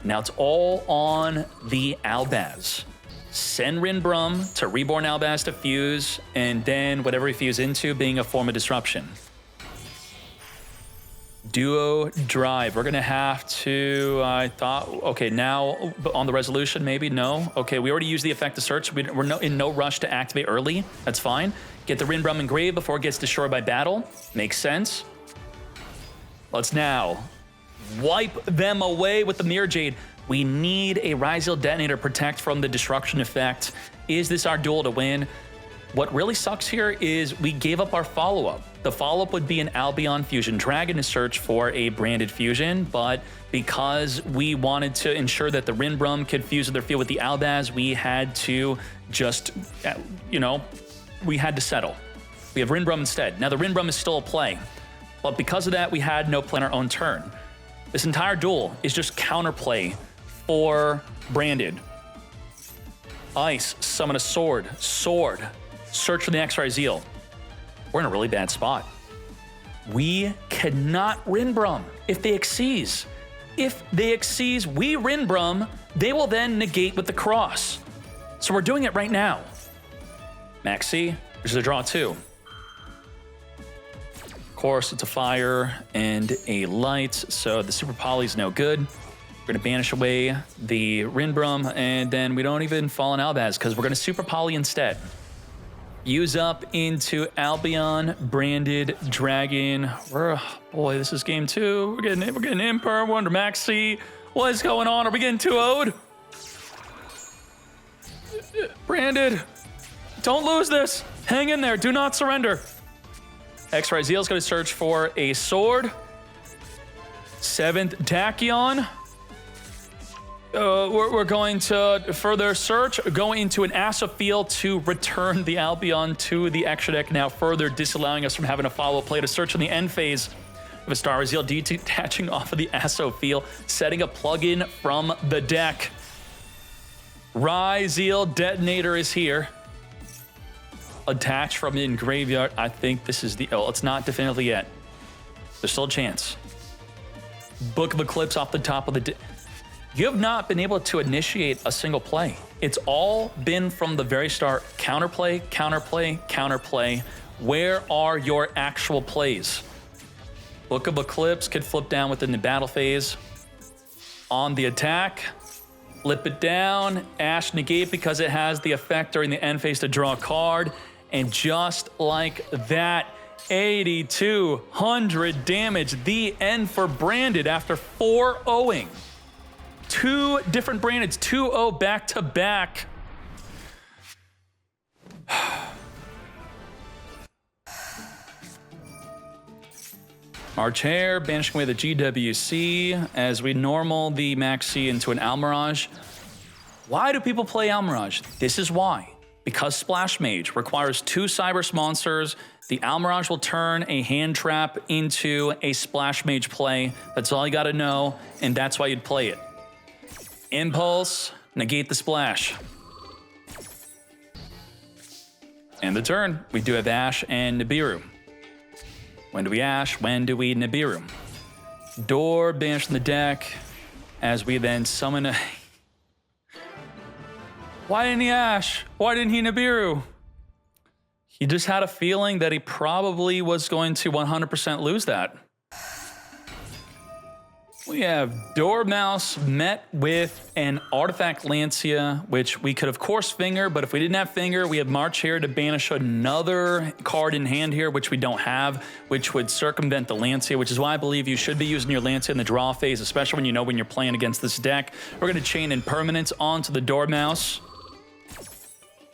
S1: Now it's all on the Albaz. Send Rinbrum to reborn Albaz to fuse, and then whatever we fuse into being a form of disruption. Duo drive. We're going to have to, I thought, okay, now on the resolution, maybe, no. Okay, we already used the effect of search. We're in no rush to activate early. That's fine. Get the Rinbrum Engrave before it gets destroyed by battle. Makes sense. Let's now wipe them away with the Mirror Jade. We need a Ryzeal Detonator protect from the destruction effect. Is this our duel to win? What really sucks here is we gave up our follow-up. The follow-up would be an Albion Fusion Dragon to search for a branded fusion, but because we wanted to ensure that the Rinbrum could fuse with their field with the Albaz, we had to just, we had to settle. We have Rinbrum instead. Now the Rinbrum is still a play, but because of that, we had no play on our own turn. This entire duel is just counterplay for Branded. Ice, summon a sword, search for the X Ryzeal. We're in a really bad spot. We cannot Rinbrum if they Xyz. If they Xyz, we Rinbrum, they will then negate with the cross. So we're doing it right now. Maxi, which is a draw 2. Of course, it's a fire and a light, so the Super Poly's no good. We're gonna banish away the Rinbrum, and then we don't even fall in Albaz because we're gonna Super Poly instead. Use up into Albion, Branded, Dragon. Boy, this is game 2. We're getting Imperm, Wonder Maxi. What is going on? Are we getting 2-0'd? Branded, don't lose this. Hang in there, do not surrender. Ryzeal is going to search for a sword. 7th Tachyon. We're going to further search, go into an Asa field to return the Albion to the extra deck, now further disallowing us from having a follow play to search in the end phase of a Star Ryzeal, detaching off of the Aso field, setting a plug-in from the deck. Ryzeal Detonator is here. Attached from in graveyard. I think this is the... Oh, it's not definitively yet. There's still a chance. Book of Eclipse off the top of the... You have not been able to initiate a single play. It's all been from the very start. Counterplay, counterplay, counterplay. Where are your actual plays? Book of Eclipse could flip down within the battle phase. On the attack, flip it down. Ash negate because it has the effect during the end phase to draw a card. And just like that, 8,200 damage. The end for Branded after 4-0ing. 2 different Brandeds, 2-0 back-to-back. March Hare, banishing away the GWC as we normal the Maxi into an Almirage. Why do people play Almirage? This is why. Because Splash Mage requires 2 Cybers monsters, the Almirage will turn a hand trap into a Splash Mage play. That's all you gotta know, and that's why you'd play it. Impulse, negate the splash. And the turn, we do have Ash and Nibiru. When do we Ash? When do we Nibiru? Door banished from the deck as we then summon a... Why didn't he Ash? Why didn't he Nibiru? He just had a feeling that he probably was going to 100% lose that. We have Dormouse met with an Artifact Lancia, which we could of course finger, but if we didn't have finger, we have March here to banish another card in hand here, which we don't have, which would circumvent the Lancia, which is why I believe you should be using your Lancia in the draw phase, especially when you know when you're playing against this deck. We're going to chain Impermanence onto the Dormouse,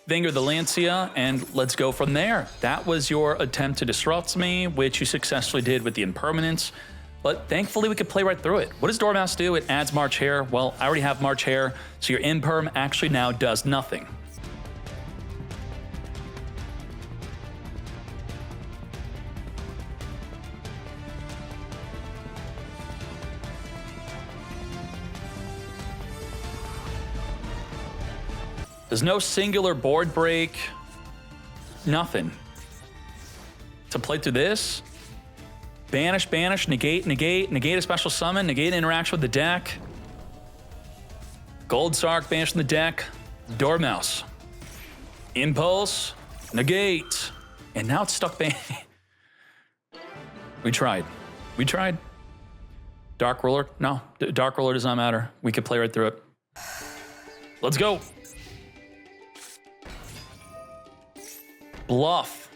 S1: finger the Lancia, and let's go from there. That was your attempt to disrupt me, which you successfully did with the Impermanence. But thankfully, we could play right through it. What does Dormouse do? It adds March Hare. Well, I already have March Hare, so your Imperm actually now does nothing. There's no singular board break. Nothing. To play through this, banish, banish, negate, negate, negate a special summon, negate interaction with the deck. Gold Sark banished from the deck. Dormouse. Impulse, negate. And now it's stuck ban. We tried. We tried. Dark Ruler? No, Dark Ruler does not matter. We could play right through it. Let's go. Bluff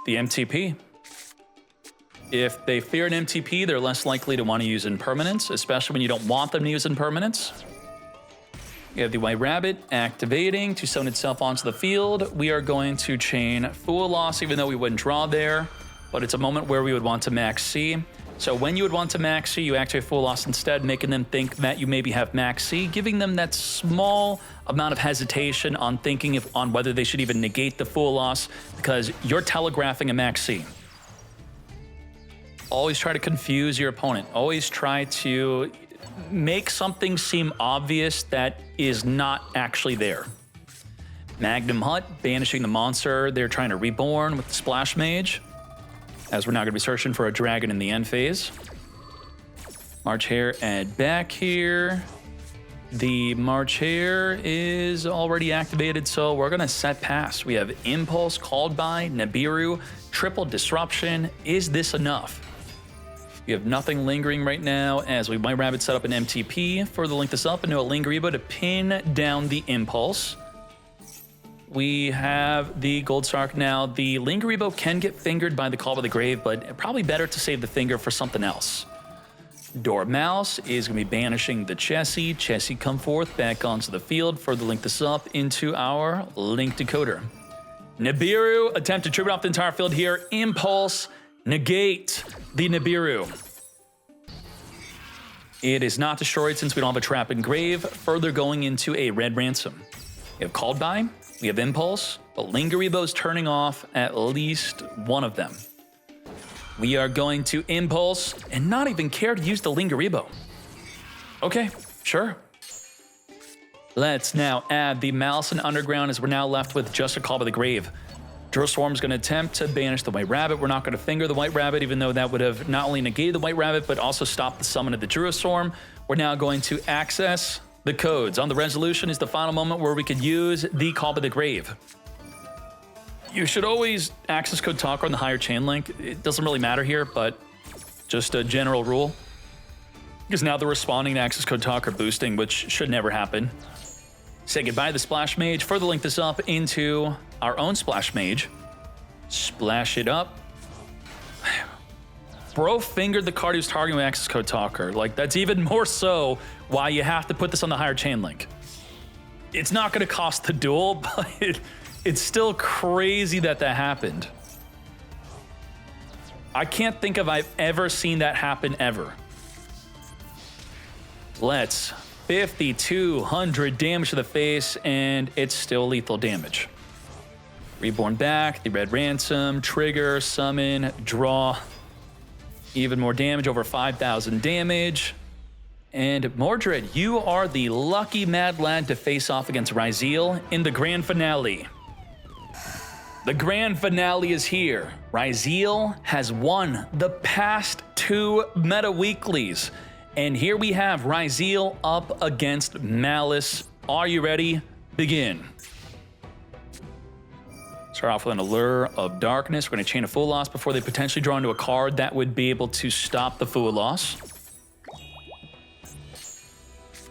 S1: the MTP. If they fear an MTP, they're less likely to want to use Impermanence, especially when you don't want them to use Impermanence. You have the White Rabbit activating to summon itself onto the field. We are going to chain Fool Loss, even though we wouldn't draw there, but it's a moment where we would want to max C. So when you would want to max C, you activate Fool Loss instead, making them think that you maybe have max C, giving them that small amount of hesitation on thinking on whether they should even negate the Fool Loss, because you're telegraphing a max C. Always try to confuse your opponent. Always try to make something seem obvious that is not actually there. Magnum Hut, banishing the monster they're trying to reborn with the Splash Mage, as we're now going to be searching for a dragon in the end phase. March Hare, add back here. The March here is already activated, so we're going to set pass. We have Impulse called by Nibiru, triple disruption. Is this enough? We have nothing lingering right now as we White Rabbit set up an MTP. Further link this up into a Lingeribo to pin down the Impulse. We have the Gold Sark now. The Lingeribo can get fingered by the Call by the Grave, but probably better to save the finger for something else. Dormouse is going to be banishing the Chessie. Chessie come forth back onto the field. Further link this up into our link decoder. Nibiru attempt to trigger off the entire field here. Impulse, negate the Nibiru. It is not destroyed since we don't have a trap and grave. Further going into a red ransom. We have called by, we have Impulse, but Lingeribo's turning off at least one of them. We are going to Impulse and not even care to use the Lingeribo. Okay, sure. Let's now add the Maliss and Underground as we're now left with just a Call by the Grave. Swarm's going to attempt to banish the White Rabbit. We're not going to finger the White Rabbit, even though that would have not only negated the White Rabbit, but also stopped the summon of the Swarm. We're now going to access the codes. On the resolution is the final moment where we could use the Call by the Grave. You should always access code Talker on the higher chain link. It doesn't really matter here, but just a general rule. Because now they're responding to access code Talker boosting, which should never happen. Say goodbye to the Splash Mage. Further link this up into our own Splash Mage. Splash it up. Bro fingered the card he was targeting with access code Talker. Like, that's even more so why you have to put this on the higher chain link. It's not going to cost the duel, but it's still crazy that that happened. I can't think of I've ever seen that happen ever. Let's 5,200 damage to the face, and it's still lethal damage. Reborn back, the red ransom, trigger, summon, draw. Even more damage, over 5,000 damage. And Mordred, you are the lucky mad lad to face off against Ryzeal in the grand finale. The grand finale is here. Ryzeal has won the past 2 meta weeklies. And here we have Ryzeal up against Maliss. Are you ready? Begin. Start off with an Allure of Darkness. We're going to chain a Fool Loss before they potentially draw into a card that would be able to stop the Fool Loss.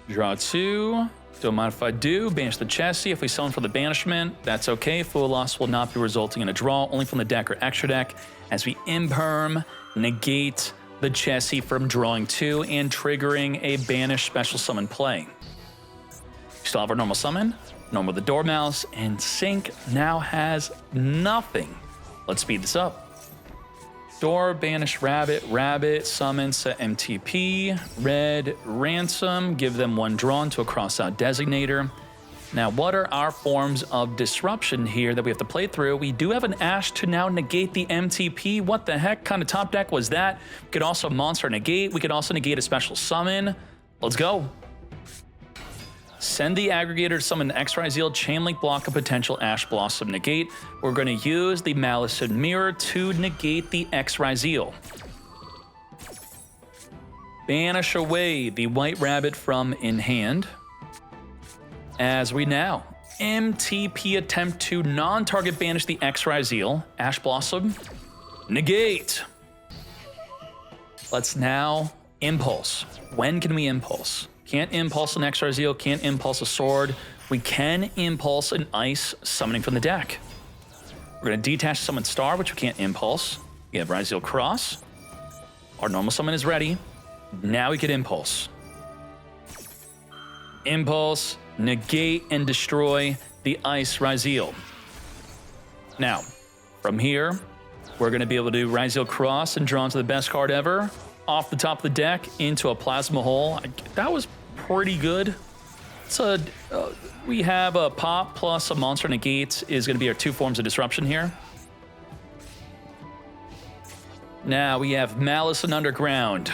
S1: Draw 2. Don't mind if I do. Banish the Chessie. If we summon for the banishment, that's okay. Fool Loss will not be resulting in a draw, only from the deck or extra deck. As we Imperm, negate the Chessie from drawing 2 and triggering a banish special summon play. We still have our normal summon, normal the Dormouse, and Sync now has nothing. Let's speed this up. Door, banish Rabbit, Rabbit, summon, set MTP, red, ransom, give them 1 drawn to a cross-out designator. Now, what are our forms of disruption here that we have to play through? We do have an Ash to now negate the MTP. What the heck kind of top deck was that? We could also monster negate. We could also negate a special summon. Let's go. Send the aggregator to summon the Ryzeal, chain link block a potential Ash Blossom negate. We're going to use the Maliss and Mirror to negate the Ryzeal. Banish away the White Rabbit from in hand. As we now MTP attempt to non-target banish the Ryzeal, Ash Blossom, negate. Let's now Impulse. When can we Impulse? Can't Impulse an Ryzeal, can't Impulse a sword. We can Impulse an Ice summoning from the deck. We're going to detach Summon Star, which we can't Impulse. We have Ryzeal Cross. Our normal summon is ready. Now we can Impulse. Impulse, negate, and destroy the Ice Ryzeal. Now, from here, we're going to be able to do Ryzeal Cross and draw into the best card ever. Off the top of the deck into a Plasma Hole. That was pretty good. So we have a Pop plus a Monster Negate is going to be our 2 forms of disruption here. Now we have Maliss and Underground.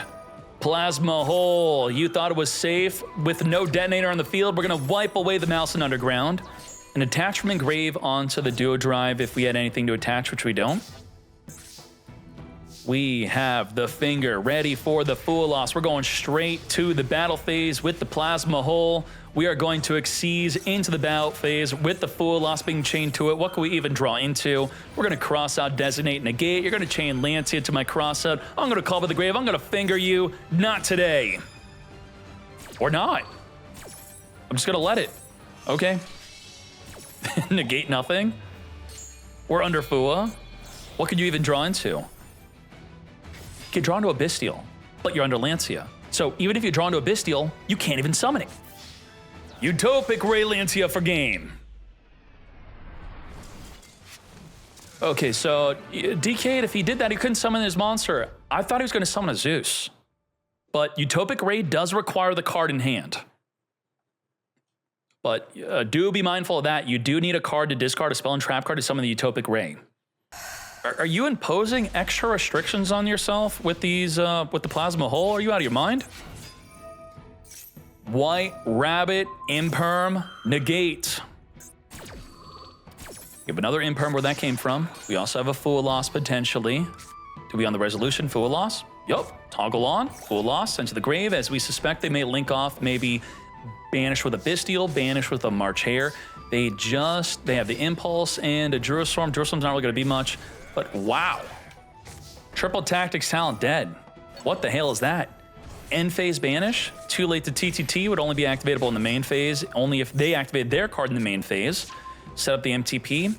S1: Plasma Hole. You thought it was safe with no detonator on the field. We're going to wipe away the Maliss and Underground and attach from Engrave onto the Duo Drive if we had anything to attach, which we don't. We have the finger ready for the Fool Loss. We're going straight to the battle phase with the Plasma Hole. We are going to Exceed into the battle phase with the Fool Loss being chained to it. What can we even draw into? We're going to cross out, designate, negate. You're going to chain Lancia to my cross out. I'm going to call by the grave. I'm going to finger you. Not today. Or not. I'm just going to let it. Okay. Negate nothing. We're under Fua. What could you even draw into? You can draw into a Bestial, but you're under Lancia. So even if you draw into a Bestial, you can't even summon it. Utopic Ray Lancia for game. Okay, so DK, if he did that, he couldn't summon his monster. I thought he was going to summon a Zeus. But Utopic Ray does require the card in hand. But do be mindful of that. You do need a card to discard a spell and trap card to summon the Utopic Ray. Are you imposing extra restrictions on yourself with these with the Plasma Hole? Are you out of your mind? White Rabbit, Imperm, negate. We have another Imperm where that came from. We also have a Fool Loss potentially. To be on the resolution, Fool Loss. Yup, toggle on, Fool Loss, sent to the grave. As we suspect, they may link off, maybe banish with a Bestial, banish with a March Hare. They have the Impulse and a Jerusalem. Jerusalem's not really going to be much, but wow. Triple Tactics Talent dead. What the hell is that? End phase banish, too late to TTT, would only be activatable in the main phase, only if they activate their card in the main phase. Set up the MTP,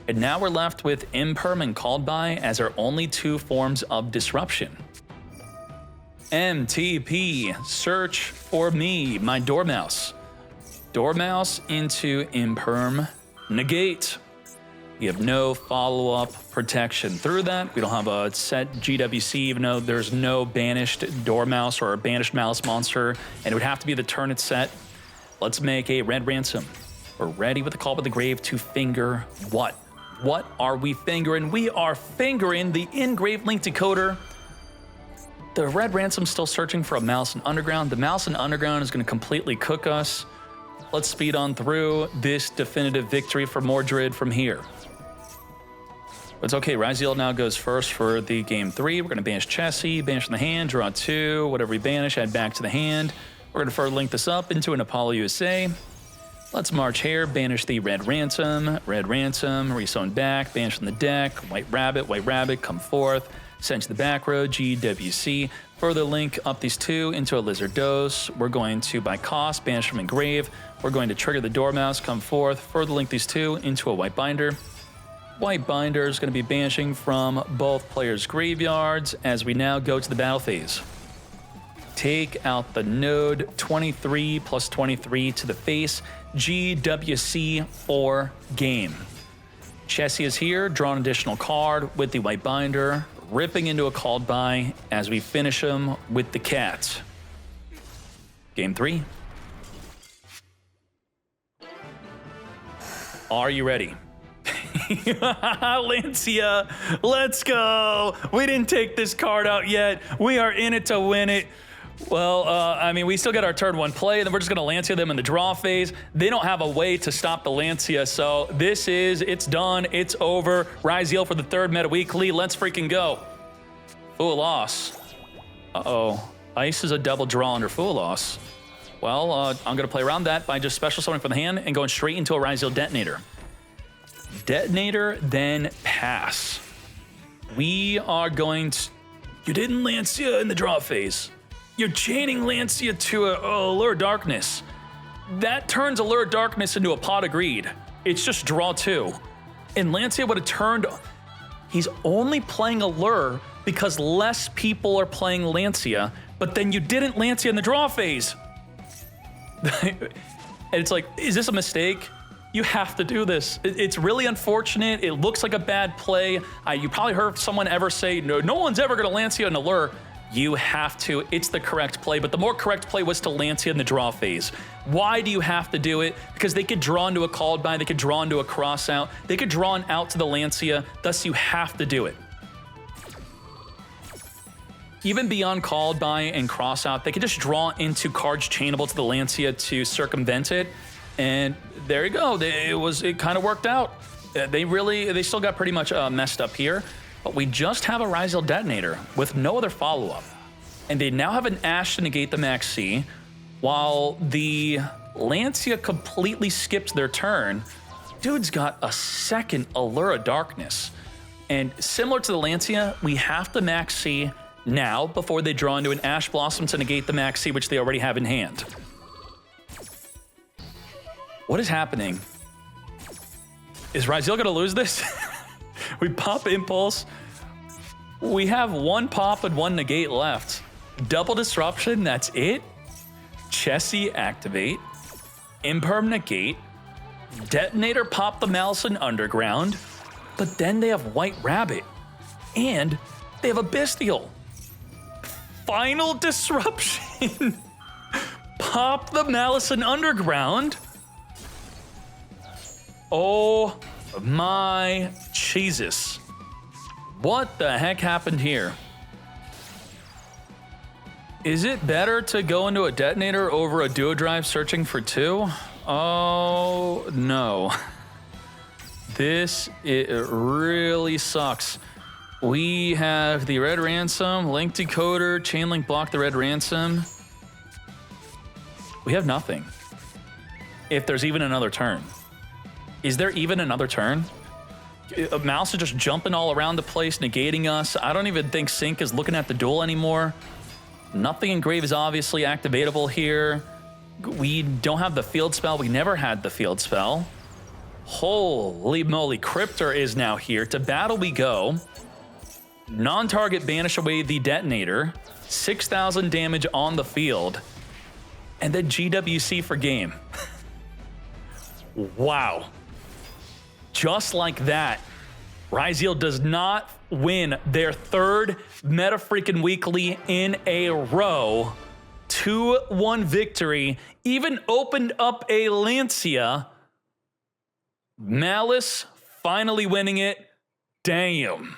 S1: and now we're left with Imperm and Called By as our only two forms of disruption. MTP, search for me, my Dormouse. Dormouse into Imperm, negate. We have no follow-up protection through that. We don't have a set GWC, even though there's no banished Dormouse or a banished Maliss monster, and it would have to be the turn it's set. Let's make a Red Ransom. We're ready with the Call by the Grave to finger what? What are we fingering? We are fingering the Engraved Link Decoder. The Red Ransom's still searching for a Maliss and Underground. The Maliss and Underground is going to completely cook us. Let's speed on through this definitive victory for Mordred from here. It's okay, Ryzeal now goes first for the game 3. We're going to banish Chessie, banish from the hand, draw 2, whatever we banish, add back to the hand. We're going to further link this up into an Apollo USA. Let's March Hare, banish the Red Ransom, resummon back, banish from the deck, White Rabbit, come forth, send to the back row, GWC. Further link up these two into a Lizard Dose. We're going to, by cost, banish from Engrave. We're going to trigger the Dormouse, come forth, further link these two into a White Binder. White Binder is going to be banishing from both players' graveyards as we now go to the battle phase. Take out the node, 23 plus 23 to the face, GWC for game. Chessie is here, draw an additional card with the White Binder, ripping into a Called By as we finish him with the cat. Game 3. Are you ready? Lancia, let's go. We didn't take this card out yet. We are in it to win it. Well, I mean, we still get our turn 1 play, then we're just going to Lancia them in the draw phase. They don't have a way to stop the Lancia, so it's done. It's over. Ryzeal for the 3rd meta weekly. Let's freaking go. Fool Loss. Uh-oh. Ice is a double draw under Fool Loss. Well, I'm going to play around that by just special summoning from the hand and going straight into a Ryzeal Detonator. Detonator, then pass. We are going to... You didn't Lancia in the draw phase. You're chaining Lancia to a Allure Darkness. That turns Allure Darkness into a Pot of Greed. It's just draw 2. And Lancia would have turned... He's only playing Allure because less people are playing Lancia, but then you didn't Lancia in the draw phase. And it's like, is this a mistake? You have to do this. It's really unfortunate. It looks like a bad play. You probably heard someone ever say, no one's ever going to Lancia an Allure. You have to. It's the correct play, but the more correct play was to Lancia in the draw phase. Why do you have to do it? Because they could draw into a Called By, they could draw into a Cross Out, they could draw an out to the Lancia, thus you have to do it. Even beyond Called By and Cross Out, they could just draw into cards chainable to the Lancia to circumvent it. And there you go. It kind of worked out. They still got pretty much messed up here. but we just have a Ryzeal detonator with no other follow-up. And they now have an Ashe to negate the Max C, while the Lancia completely skipped their turn. Dude's got a second Allura Darkness. And similar to the Lancia, we have to Max C now before they draw into an Ash Blossom to negate the Max C, which they already have in hand. What is happening? Is Ryzeal gonna lose this? We pop Impulse. We have one pop and one negate left. Double Disruption, that's it. Chessie activate. Imperm negate. Detonator pop the Maliss and Underground. But then they have White Rabbit. And they have a Bestial. Final Disruption. Pop the Maliss and Underground. Oh my Jesus. What the heck happened here? Is it better to go into a detonator over a duo drive searching for 2? Oh no. It really sucks. We have the Red Ransom, Link Decoder, Chainlink block the Red Ransom. We have nothing. If there's even another turn. Is there even another turn? Maliss is just jumping all around the place, negating us. I don't even think Sync is looking at the duel anymore. Nothing in Grave is obviously activatable here. We don't have the field spell. We never had the field spell. Holy moly, Cryptor is now here. To battle we go. Non-target banish away the detonator. 6,000 damage on the field. And then GWC for game. Wow. Just like that, Ryzeal does not win their third Meta Freaking Weekly in a row. 2-1 victory. Even opened up a Lancia. Maliss finally winning it. Damn.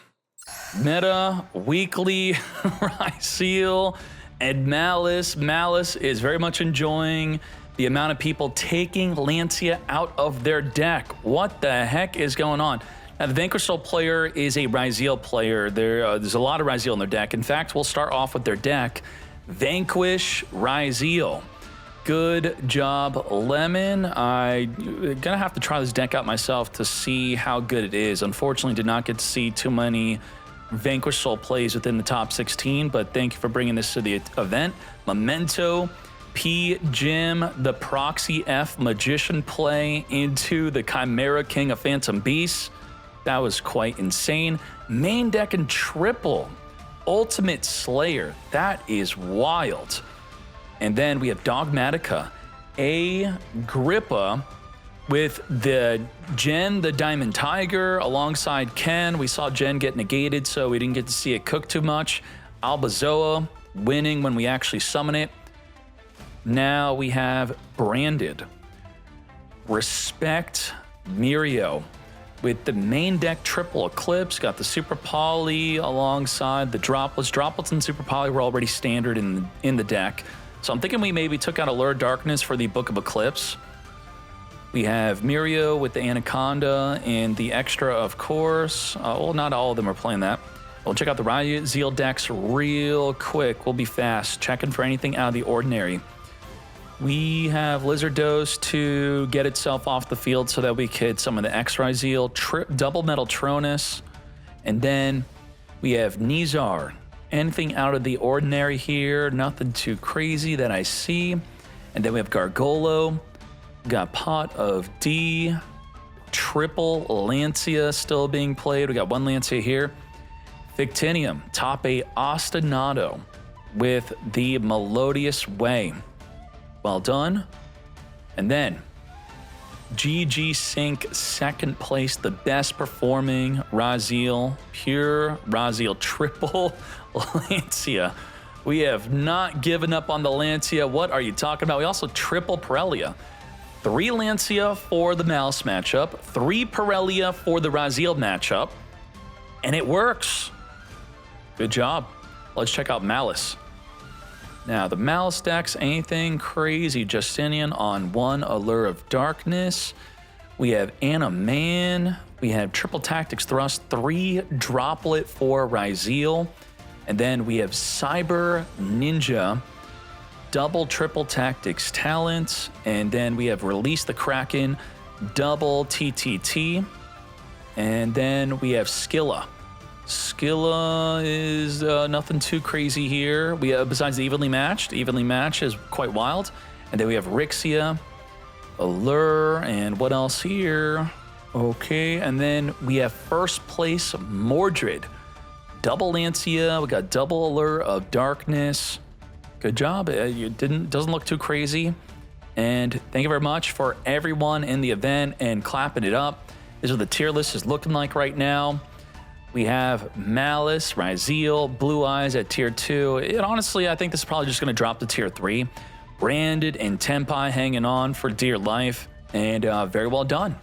S1: Meta Weekly, Ryzeal, and Maliss. Maliss is very much enjoying the amount of people taking Lancia out of their deck. What the heck is going on? Now, the Vanquish Soul player is a Ryzeal player. There's a lot of Ryzeal in their deck. In fact, we'll start off with their deck. Vanquish Ryzeal. Good job, Lemon. I'm gonna have to try this deck out myself to see how good it is. Unfortunately, did not get to see too many Vanquish Soul plays within the top 16, but thank you for bringing this to the event. Memento, P. Jim, the Proxy F Magician play into the Chimera King of Phantom Beasts. That was quite insane. Main deck and triple. Ultimate Slayer. That is wild. And then we have Dogmatica, Agrippa with the Jen, the Diamond Tiger, alongside Ken. We saw Jen get negated, so we didn't get to see it cook too much. Albazoa winning when we actually summon it. Now we have Branded. Respect Mirio with the main deck triple Eclipse. Got the Super Poly alongside the Droplets. Droplets and Super Poly were already standard in the deck. So I'm thinking we maybe took out Allure Darkness for the Book of Eclipse. We have Mirio with the Anaconda and the extra, of course. Well, not all of them are playing that. We'll check out the Ryzeal decks real quick. We'll be fast, checking for anything out of the ordinary. We have Lizardos to get itself off the field so that we could summon the X-Ryzeal, Double Metal Tronus, and then we have Nizar. Anything out of the ordinary here, nothing too crazy that I see. And then we have Gargolo, got Pot of D, triple Lancia still being played. We got one Lancia here. Victinium, top 8 Ostinato with the Melodious Way. Well done. And then GG Sync, second place, the best performing Ryzeal, pure Ryzeal triple Lancia. We have not given up on the Lancia. What are you talking about? We also triple Pirellia. 3 Lancia for the Maliss matchup, 3 Pirellia for the Ryzeal matchup, and it works. Good job. Let's check out Maliss. Now, the Maliss decks, anything crazy. Justinian on 1 Allure of Darkness. We have Anna Man. We have Triple Tactics Thrust, 3 Droplet for Ryzeal. And then we have Cyber Ninja, double Triple Tactics Talent. And then we have Release the Kraken, double TTT. And then we have Skilla. Skilla is nothing too crazy here. We have, besides the Evenly Matched is quite wild. And then we have Rixia, Allure, and what else here? Okay, and then we have first place Mordred. Double Lancia, we got double Allure of Darkness. Good job, doesn't look too crazy. And thank you very much for everyone in the event and clapping it up. This is what the tier list is looking like right now. We have Maliss, Ryzeal, Blue Eyes at tier 2. And honestly, I think this is probably just going to drop to tier 3. Branded and Tenpai hanging on for dear life. And very well done.